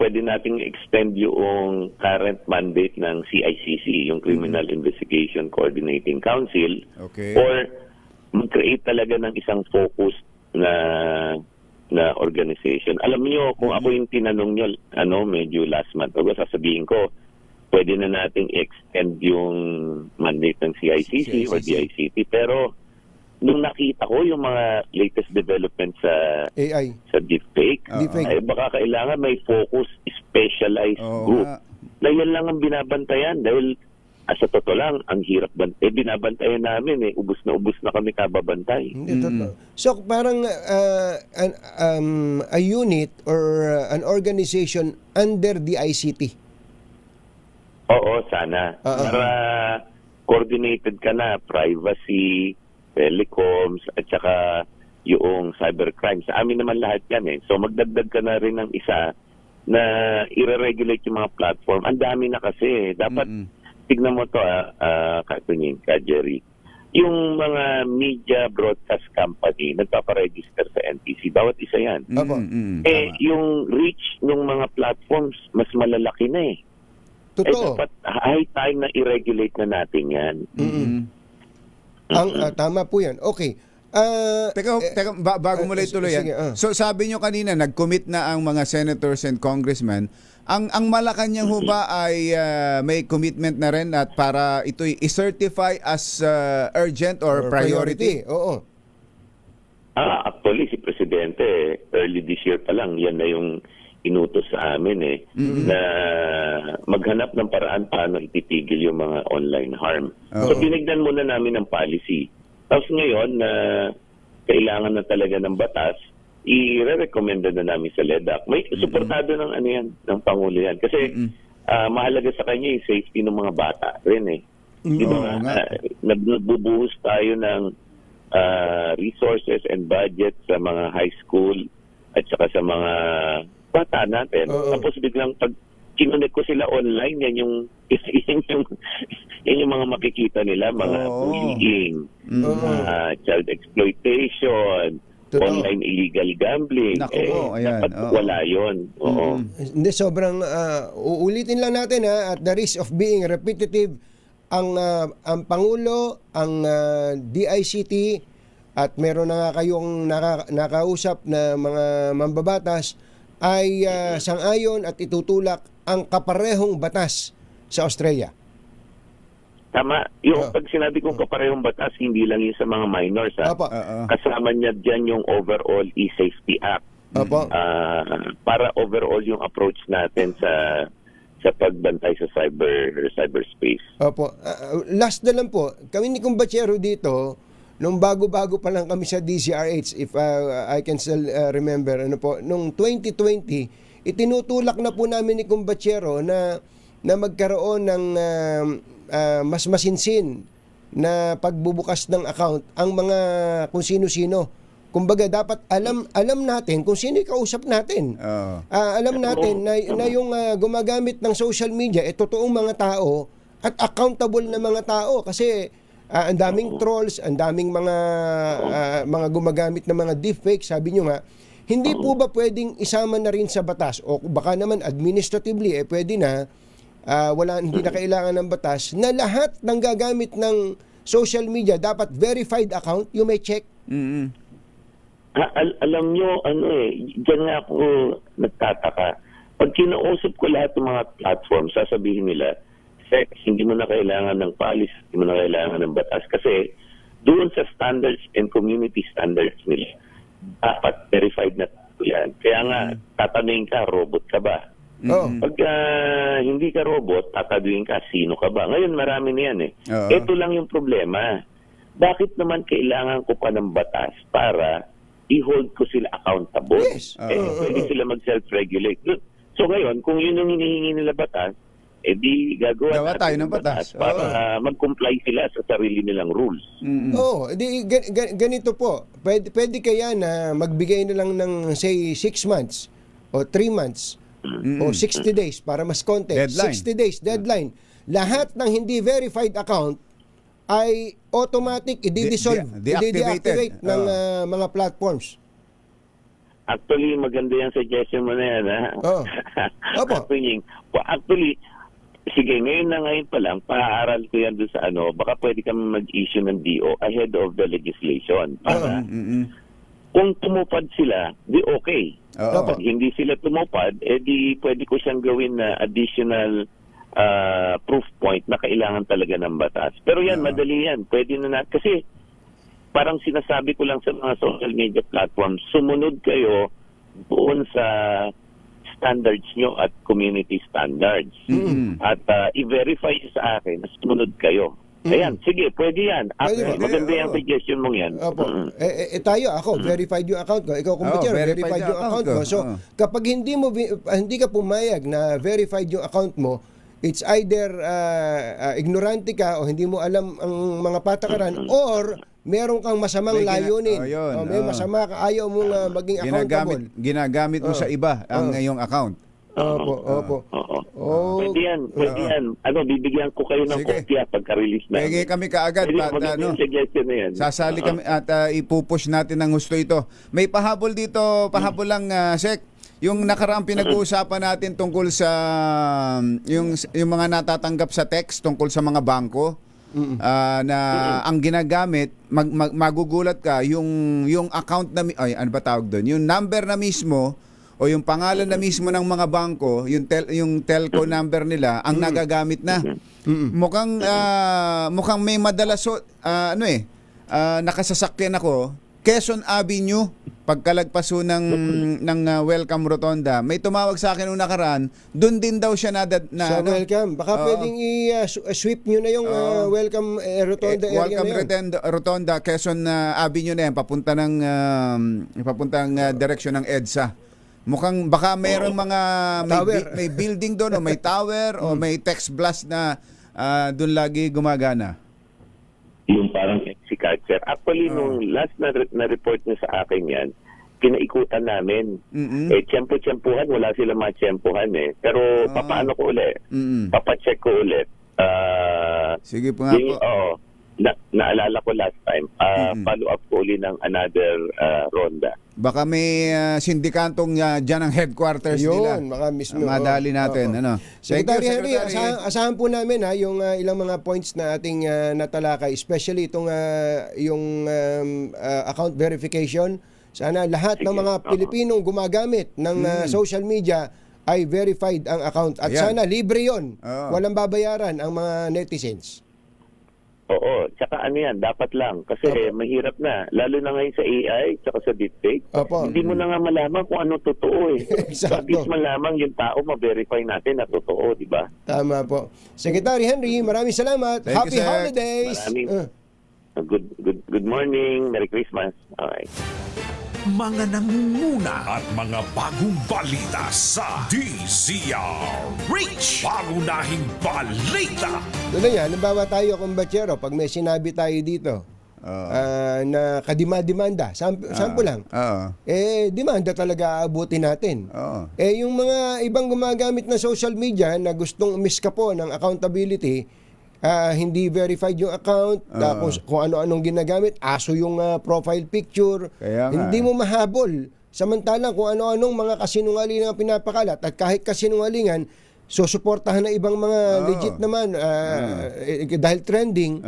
[SPEAKER 14] Pwede nating extend yung current mandate ng CICC, yung Criminal Investigation Coordinating Council, or mag-create talaga ng isang focused na organization. Alam niyo, kung ako yung tinanong niyo, medyo last month, sasabihin ko, pwede na nating extend yung mandate ng CICC or DICT, pero nung nakita ko yung mga latest developments sa
[SPEAKER 2] AI,
[SPEAKER 14] sa deepfake, ay baka kailangan may focus specialized group na yan lang ang binabantayan dahil sa totoo lang, ang hirap binabantayan namin ubos na kami kababantay.
[SPEAKER 2] Hindi, totoo. So parang a unit or an organization under the ICT.
[SPEAKER 14] Oo, sana. Para coordinated ka na, privacy, telecoms, at saka yung cybercrime. Sa amin naman lahat yan So magdagdag ka na rin ng isa na i-regulate yung mga platform. Ang dami na kasi. Dapat, tignan mo to Jerry. Yung mga media broadcast company, nagpaparegister sa NTC. Bawat isa yan. Yung reach ng mga platforms, mas malalaki na
[SPEAKER 2] Totoo.
[SPEAKER 14] Dapat high time na i-regulate na natin yan.
[SPEAKER 2] Tama po yan. Okay.
[SPEAKER 3] Teka, bago mo lang ituloy yan.
[SPEAKER 2] Sige,
[SPEAKER 3] So sabi nyo kanina, nag-commit na ang mga senators and congressmen. Ang Malacanang ho ba ay may commitment na rin at para ito'y i-certify as urgent or priority?
[SPEAKER 2] Oo.
[SPEAKER 14] Actually, si Presidente, early this year pa lang, yan na yung inutos sa amin na maghanap ng paraan paano ititigil yung mga online harm. So tinignan muna namin ang policy. Tapos ngayon na kailangan na talaga ng batas, i-recommend na namin sa LEDAC. May suportado ng ng Pangulo yan. Kasi mahalaga sa kanya yung safety ng mga bata rin Di ba? Nagbubuhos tayo ng resources and budget sa mga high school at saka sa mga bata natin. Tapos biglang pag kinunik ko sila online, yan yung mga makikita nila, mga bullying, child exploitation, online illegal gambling. Dapat wala yun.
[SPEAKER 2] Hindi, sobrang uulitin lang natin at the risk of being repetitive, ang Pangulo, ang DICT, at meron na nga kayong nakausap na mga mambabatas ay sang-ayon at itutulak ang kaparehong batas sa Australia.
[SPEAKER 14] Tama. Yung pag sinabi kong kaparehong batas, hindi lang yun sa mga minors. Kasama niya dyan yung overall e-safety act. Para overall yung approach natin sa pagbantay sa cyberspace.
[SPEAKER 2] Last na lang po, kami ni Kumbachero dito, nung bago-bago pa lang kami sa DCRH, if I can still remember, nung 2020, itinutulak na po namin ni Kumbachero na magkaroon ng mas masinsin na pagbubukas ng account ang mga kung sino-sino. Kumbaga dapat alam natin kung sino yung kausap natin. Alam natin na yung gumagamit ng social media totoong mga tao at accountable na mga tao kasi ang daming trolls, ang daming mga gumagamit ng mga deepfake, sabi nyo nga. Hindi po ba pwedeng isama na rin sa batas o baka naman administratively pwede na hindi na kailangan ng batas na lahat ng gagamit ng social media dapat verified account, you may check.
[SPEAKER 14] Alam nyo, dyan nga ako nagtataka. Pag kinausap ko lahat ng mga platform, sasabihin nila, hindi mo na kailangan ng policy, hindi mo na kailangan ng batas. Kasi doon sa standards and community standards nila, dapat verified na yan. Kaya nga, tatanungin ka, robot ka ba? Pag hindi ka robot, tatanungin ka, sino ka ba? Ngayon, marami na yan Ito lang yung problema. Bakit naman kailangan ko pa ng batas para i-hold ko sila accountable? Pwede sila mag-self-regulate. So ngayon, kung yun yung hinihingi nila batas, di gagawa tayo ng batas para mag-comply sila sa sarili nilang rules.
[SPEAKER 2] Ganito po. Pwede kaya na magbigay na lang ng say 6 months o 3 months o 60 days para mas konti.
[SPEAKER 3] Deadline.
[SPEAKER 2] 60 days deadline. Lahat ng hindi verified account ay automatic i-dissolve, i-deactivate ng mga platforms.
[SPEAKER 14] Actually, maganda yung suggestion mo na yan, Actually, sige, ngayon pa lang, paaral ko yan doon sa baka pwede kami mag-issue ng DO ahead of the legislation. Para kung tumupad sila, di okay. Pag hindi sila tumupad, di pwede ko siyang gawin na additional proof point na kailangan talaga ng batas. Pero yan, madali yan. Pwede na kasi parang sinasabi ko lang sa mga social media platforms, sumunod kayo doon sa standards nyo at community standards. At i-verify sa akin na sumunod kayo. Ayan, sige, pwede yan. Maganda yung suggestion mong yan.
[SPEAKER 2] Opo. Ako, verified yung account ko. Ikaw, kumputero, verified yung account mo. So, kapag hindi ka pumayag na verified yung account mo, it's either ignorante ka o hindi mo alam ang mga patakaran or meron kang masamang layunin. May masama ka, ayaw mong maging accountable.
[SPEAKER 3] Ginagamit mo sa iba ang iyong account.
[SPEAKER 2] Opo.
[SPEAKER 14] Pwede yan. Bibigyan ko kayo ng kopya pagka-release na.
[SPEAKER 3] Pwede kami kaagad.
[SPEAKER 14] Suggestion na yan.
[SPEAKER 3] Sasali kami at ipupush natin ng gusto ito. May pahabol dito, lang, Sek. Yung nakaraang pinag-uusapan natin tungkol sa yung mga natatanggap sa text tungkol sa mga bangko. Na ang ginagamit, magugulat ka, yung account na, ano ba tawag doon? Yung number na mismo, o yung pangalan na mismo ng mga bangko, yung telco number nila, ang nagagamit na. Mukhang may madalas, nakasasakyan ako, Quezon Avenue, pagkalagpaso ng Welcome Rotonda, may tumawag sa akin nung nakaraan, doon din daw siya
[SPEAKER 2] sa Welcome. Baka pwedeng i-sweep nyo na yung Welcome Rotonda area
[SPEAKER 3] Welcome
[SPEAKER 2] na yun.
[SPEAKER 3] Rotonda, Quezon Avenue na yan, papuntang direksyon ng EDSA. Mukhang baka mayroong mga may building doon o may tower o may text blast na doon lagi gumagana.
[SPEAKER 14] Yung parang si Catcher. Actually, nung last na report niya sa akin yan, kinaikutan namin. Tiyempo-tiyempuhan, wala sila matiyempuhan eh. Pero papaano ko ulit? Papacheck ko ulit.
[SPEAKER 3] Sige po nga po.
[SPEAKER 14] Naalala ko last time, follow up ko ulit ng another ronda.
[SPEAKER 3] Baka may sindikantong dyan ang headquarters nila.
[SPEAKER 2] Yun, baka mismo.
[SPEAKER 3] Madali natin.
[SPEAKER 2] Secretary Henry, asahan po namin yung ilang mga points na ating natalakay, especially itong yung account verification. Sana lahat ng mga Pilipinong gumagamit ng social media ay verified ang account. At sana libre yon. Walang babayaran ang mga netizens.
[SPEAKER 14] Oo, tsaka dapat lang. Kasi mahirap na. Lalo na ngayon sa AI, tsaka sa deepfake. Hindi mo na nga malaman kung ano totoo eh.
[SPEAKER 2] Exacto.
[SPEAKER 14] At least malaman yung tao, ma-verify natin na totoo, di ba?
[SPEAKER 2] Tama po. Secretary Henry, maraming salamat. Happy holidays!
[SPEAKER 14] Good morning. Merry Christmas. Alright.
[SPEAKER 4] Mga nangunguna at mga bagong balita sa DZRH. Pangunahing balita.
[SPEAKER 2] Doon yan, halimbawa tayo, kumbachero, pag may sinabi tayo dito na kadima-demanda, sample lang, demanda talaga aabutin natin. Yung mga ibang gumagamit ng social media na gustong umiskapo ng accountability, hindi verified yung account, kung ano-anong ginagamit, aso yung profile picture, hindi mo mahabol. Samantalang kung ano-anong mga kasinungalingan ang pinapakalat at kahit kasinungalingan, susuportahan ng ibang mga legit naman dahil trending,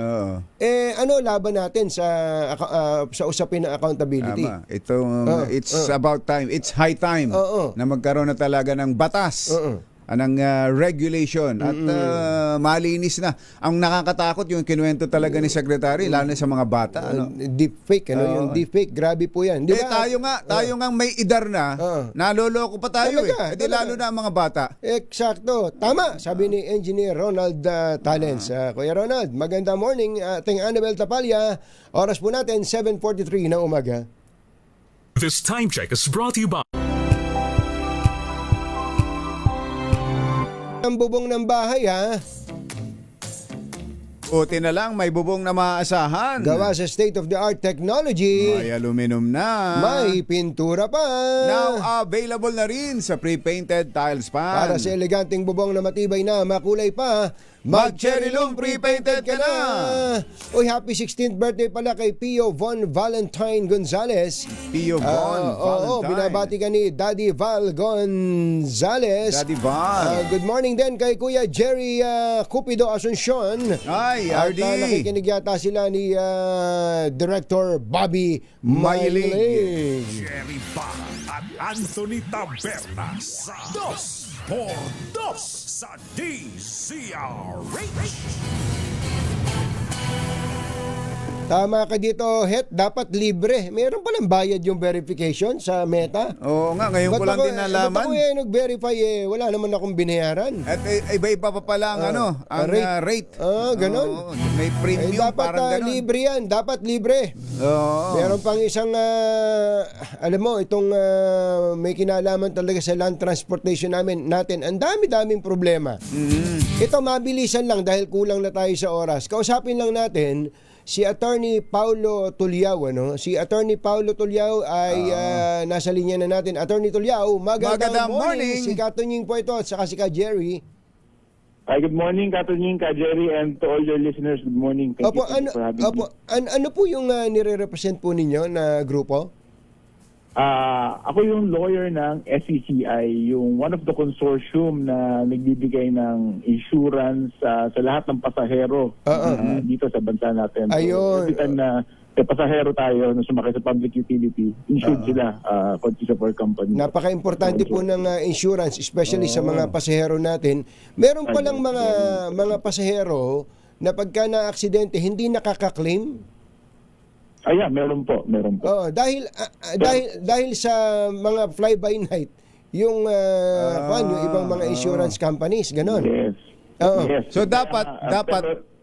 [SPEAKER 2] laban natin sa usapin ng accountability.
[SPEAKER 3] Tama. It's about time. It's high time na magkaroon na talaga ng batas. Ng regulation at malinis na. Ang nakakatakot yung kinuwento talaga ni Secretary, lalo na sa mga bata.
[SPEAKER 2] Deepfake, yung deepfake, grabe po yan.
[SPEAKER 3] Tayo nga may idar na, naloloko pa tayo lalo na ang mga bata.
[SPEAKER 2] Eksakto. Tama, sabi ni Engineer Ronald Talens. Kuya Ronald, maganda morning. Ating Annabel Tapalya, oras po natin, 7:43 ng umaga.
[SPEAKER 4] This time check is brought to you by
[SPEAKER 2] Ang bubong ng bahay,
[SPEAKER 3] Buti na lang, may bubong na maaasahan.
[SPEAKER 2] Gawa sa state-of-the-art technology.
[SPEAKER 3] May aluminum na.
[SPEAKER 2] May pintura pa.
[SPEAKER 3] Now available na rin sa pre-painted tiles pan.
[SPEAKER 2] Para sa eleganteng bubong na matibay na, makulay pa, mag-Cherry Loom pre-painted ka na. Uy, happy 16th birthday pala kay Pio Von Valentine Gonzales.
[SPEAKER 3] Pio Von Valentine.
[SPEAKER 2] Binabati ka ni Daddy Val Gonzales.
[SPEAKER 3] Daddy Val.
[SPEAKER 2] Good morning din kay Kuya Jerry Cupido Asuncion.
[SPEAKER 3] Ay, RD.
[SPEAKER 2] At nakikinig yata sila ni Director Bobby Mailig.
[SPEAKER 4] Jerry Barra at Anthony Taberna sa 2x2 sa DZRH.
[SPEAKER 2] Tama ka dito, Het. Dapat libre. Meron palang bayad yung verification sa Meta.
[SPEAKER 3] Oo nga, ngayon ko lang din nalaman.
[SPEAKER 2] Ba't ako nag-verify wala naman akong binayaran.
[SPEAKER 3] At iba-iba pa pala ang ang rate.
[SPEAKER 2] Ganun.
[SPEAKER 3] May premium,
[SPEAKER 2] dapat
[SPEAKER 3] parang ganun.
[SPEAKER 2] libre yan. Dapat libre.
[SPEAKER 3] Oo.
[SPEAKER 2] Meron pang isang, alam mo, itong may kinalaman talaga sa land transportation natin. Ang dami-daming problema. Ito mabilisan lang dahil kulang na tayo sa oras. Kausapin lang natin si Attorney Paulo Tulyao, ano? Si Attorney Paulo Tulyao ay nasa linya na natin. Attorney Tulyao, magandang morning. Si Katunying po ito at saka si Ka Jerry.
[SPEAKER 15] Hi, good morning, Katunying, Ka Jerry, and to all your listeners, good morning. Thank you for having me.
[SPEAKER 2] Ano po yung nire-represent po ninyo na grupo?
[SPEAKER 15] Ako yung lawyer ng SCCI, yung one of the consortium na nagbibigay ng insurance sa lahat ng pasahero dito sa bansa natin.
[SPEAKER 2] Ayun.
[SPEAKER 15] So, every time na pasahero tayo na sumakay sa public utility, insured sila consist of our company.
[SPEAKER 2] Napaka-importante po ng insurance, especially sa mga pasahero natin. Meron palang mga pasahero na pagka na-aksidente, hindi nakaka-claim.
[SPEAKER 15] Meron po.
[SPEAKER 2] Dahil sa mga fly-by-night, yung ibang mga insurance companies, ganon.
[SPEAKER 15] Yes.
[SPEAKER 3] Yes. So dapat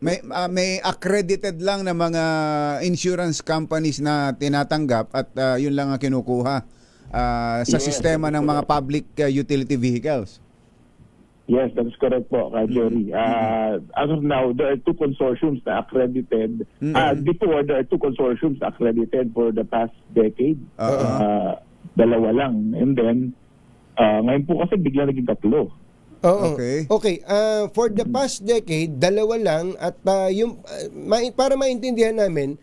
[SPEAKER 3] may accredited lang na mga insurance companies na tinatanggap at yun lang ang kinukuha sa sistema ng mga public utility vehicles.
[SPEAKER 15] Yes, that's correct po, Jerry. As of now, there are two consortiums na accredited. Before, there are two consortiums na accredited for the past decade. Dalawa lang. And then, ngayon po kasi bigla naging tatlo.
[SPEAKER 2] Okay. For the past decade, dalawa lang at para maintindihan namin,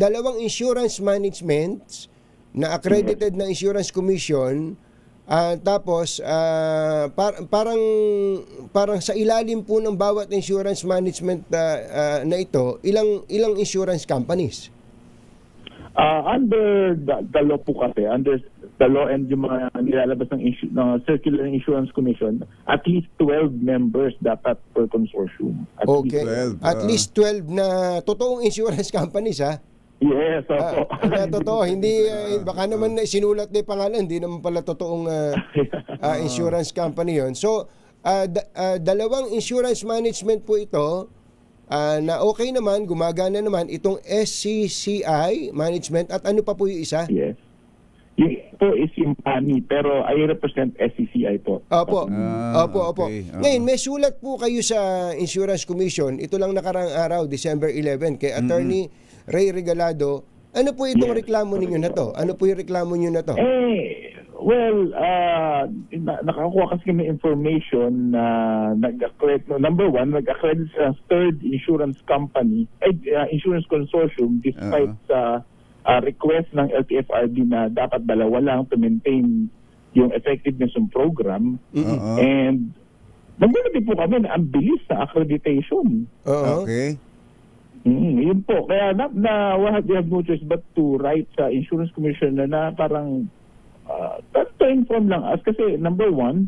[SPEAKER 2] dalawang insurance management na accredited na insurance commission. Tapos parang sa ilalim po ng bawat insurance management na ito, ilang insurance companies?
[SPEAKER 15] Under the law po kasi, under the law and yung mga nilalabas ng Circular Insurance Commission, at least 12 members dapat per consortium. At
[SPEAKER 2] least 12 na totoong insurance companies, ha?
[SPEAKER 15] Yes,
[SPEAKER 2] totoo. Hindi, baka naman sinulat na yung pangalan, hindi naman pala totoong insurance company yon. So, dalawang insurance management po ito na okay naman, gumagana naman itong SCCI management at ano pa po yung isa?
[SPEAKER 15] Yes. Yung ito is yung PAMI, pero I represent SCCI po.
[SPEAKER 2] Opo.
[SPEAKER 3] Okay.
[SPEAKER 2] Ngayon, may sulat po kayo sa Insurance Commission, ito lang nakarang araw, December 11, kay Attorney Ray Regalado. Ano po itong reklamo ninyo na to? Ano po yung reklamo niyo na to?
[SPEAKER 15] Nakakuha kasi kami information na number one, nag-accredit sa third insurance company, insurance consortium, despite sa request ng LTFRB na dapat dalawa lang to maintain yung effectiveness ng program. And nagulat din po kami na ang bilis sa accreditation.
[SPEAKER 3] Okay.
[SPEAKER 15] Yun po. Kaya we have no choice but to write sa Insurance Commission na parang to inform lang us. Kasi number one,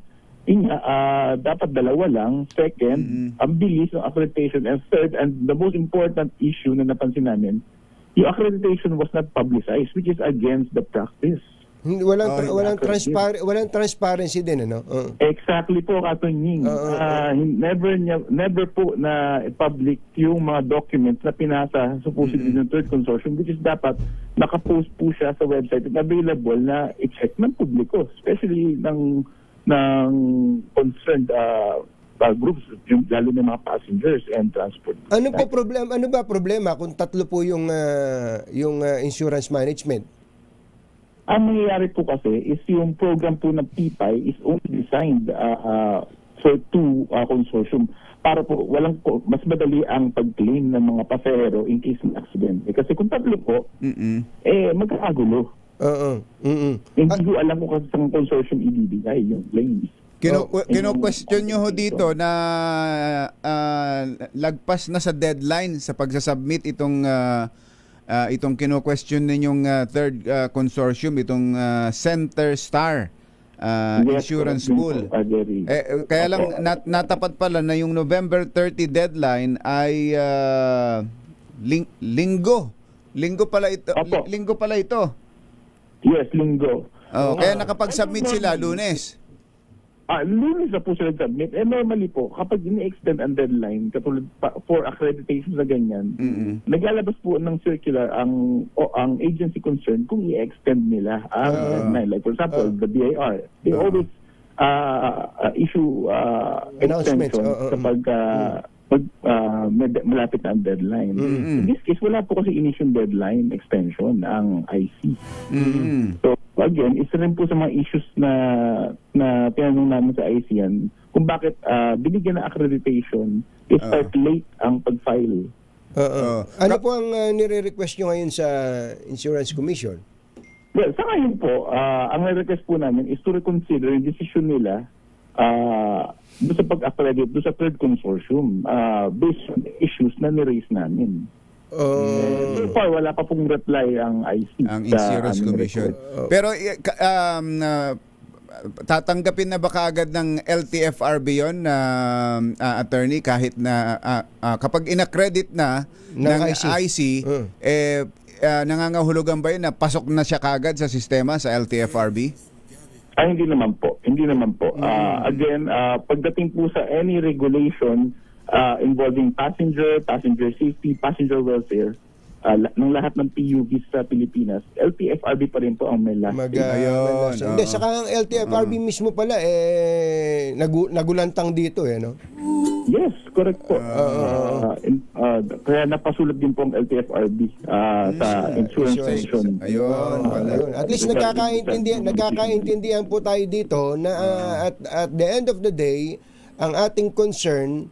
[SPEAKER 15] dapat dalawa lang. Second, ang bilis ng accreditation. And third, and the most important issue na napansin namin, yung accreditation was not publicized, which is against the practice.
[SPEAKER 2] Walang transparency din, ano?
[SPEAKER 15] Exactly po, Katunying. Never po na public yung mga documents na pinasa supposedly ng third consortium, which is dapat nakapost po siya sa website at available na i-check ng publiko, especially ng concerned groups, lalo ng mga passengers and transport.
[SPEAKER 2] Ano ba problema kung tatlo po yung insurance management?
[SPEAKER 15] Ang nangyayari po kasi is yung program po ng PPI is only designed for two consortium para po mas madali ang pag-claim ng mga pasahero in case ng accident. Kasi kung tatlo po, magkakagulo. Hindi ko alam kung kasi sa consortium ibibigay yung claims.
[SPEAKER 3] Kino-question nyo ho dito na lagpas na sa deadline sa pagsasubmit itong kino-question ninyong third consortium, itong Center Star Insurance Pool. Kaya lang natapat pala na yung November 30 deadline ay Linggo pala ito.
[SPEAKER 15] Opo.
[SPEAKER 3] Linggo pala ito.
[SPEAKER 15] Yes, linggo.
[SPEAKER 3] Kaya nakapag-submit sila Lunes.
[SPEAKER 15] Lunes na po sila submit. Normally po, kapag ini-extend ang deadline, katulad for accreditation na ganyan, naglalabas po ng circular ang agency concerned kung i-extend nila ang deadline. Like for example, the BIR. They always issue
[SPEAKER 2] Announcements,
[SPEAKER 15] extension kapag malapit na ang deadline. In this case, wala po kasi initial deadline extension ang IC. So, again, isa rin po sa mga issues na tinanong namin sa IC yan, kung bakit binigyan ng accreditation, start late ang pag-file.
[SPEAKER 2] Ano po ang nire-request nyo ngayon sa Insurance Commission?
[SPEAKER 15] Well, sa ngayon po, ang request po namin is to reconsider yung decision nila doon sa pag-accredit, doon sa third consortium, based on the issues na ni-raise namin. So far, wala pa pong reply ang IC.
[SPEAKER 3] Ang Insurance Commission. Pero tatanggapin na ba kaagad ng LTFRB yun, attorney, kahit na kapag inaccredit na ng IC, nangangahulugan ba yun na pasok na siya kaagad sa sistema sa LTFRB?
[SPEAKER 15] Hindi naman po. Again, pagdating po sa any regulation involving passenger safety, passenger welfare, ng lahat ng PUVs sa Pilipinas, LTFRB pa rin po ang may last say.
[SPEAKER 2] Hindi, saka ang LTFRB mismo pala, nagulantang dito, no?
[SPEAKER 15] Yes, correct po. Kaya napasulat din po ang LTFRB sa Insurance Commission.
[SPEAKER 2] At least nagkakaintindihan po tayo dito na at the end of the day, ang ating concern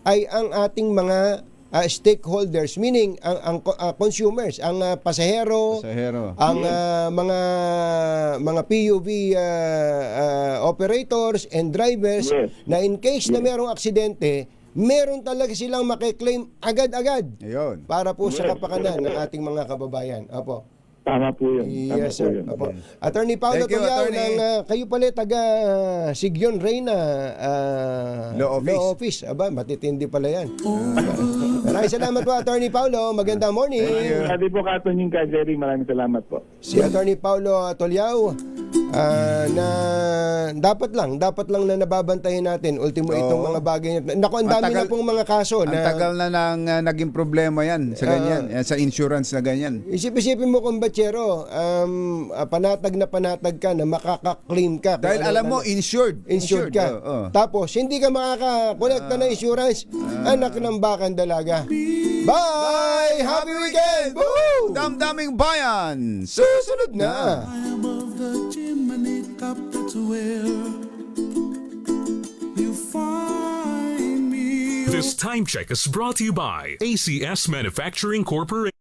[SPEAKER 2] ay ang ating mga stakeholders, meaning ang consumers, ang pasahero, ang mga PUV operators and drivers, na in case na merong aksidente, meron talaga silang makiklaim agad-agad para po sa kapakanan ng ating mga kababayan. Opo.
[SPEAKER 15] Tama po yun.
[SPEAKER 2] Yes, sir. Opo. Attorney Paulo Tuliao, kayo pala taga Sigyon Reyna Law Office. Aba, matitindi pala yan. Maraming salamat po, Attorney Paulo. Magandang morning.
[SPEAKER 15] Sabi po ka, Attorney Jerry, maraming salamat po.
[SPEAKER 2] Si Attorney Paulo Tuliao, na dapat lang na nababantayan natin ultimo itong mga bagay. Naku, ang dami na pong mga kaso.
[SPEAKER 3] Ang tagal na nang naging problema yan sa ganyan, sa insurance na ganyan.
[SPEAKER 2] Isipin mo kung Chero, panatag ka na makaka-claim ka.
[SPEAKER 3] Dahil alam mo, insured
[SPEAKER 2] ka. Tapos, hindi ka makaka-kolekta ng insurance. Anak ng bakang dalaga. Bye! Happy weekend! Woo!
[SPEAKER 3] Damdaming bayan! Susunod na!
[SPEAKER 9] Above the chimney top, that's where you find me.
[SPEAKER 4] This time check is brought to you by ACS Manufacturing Corporation.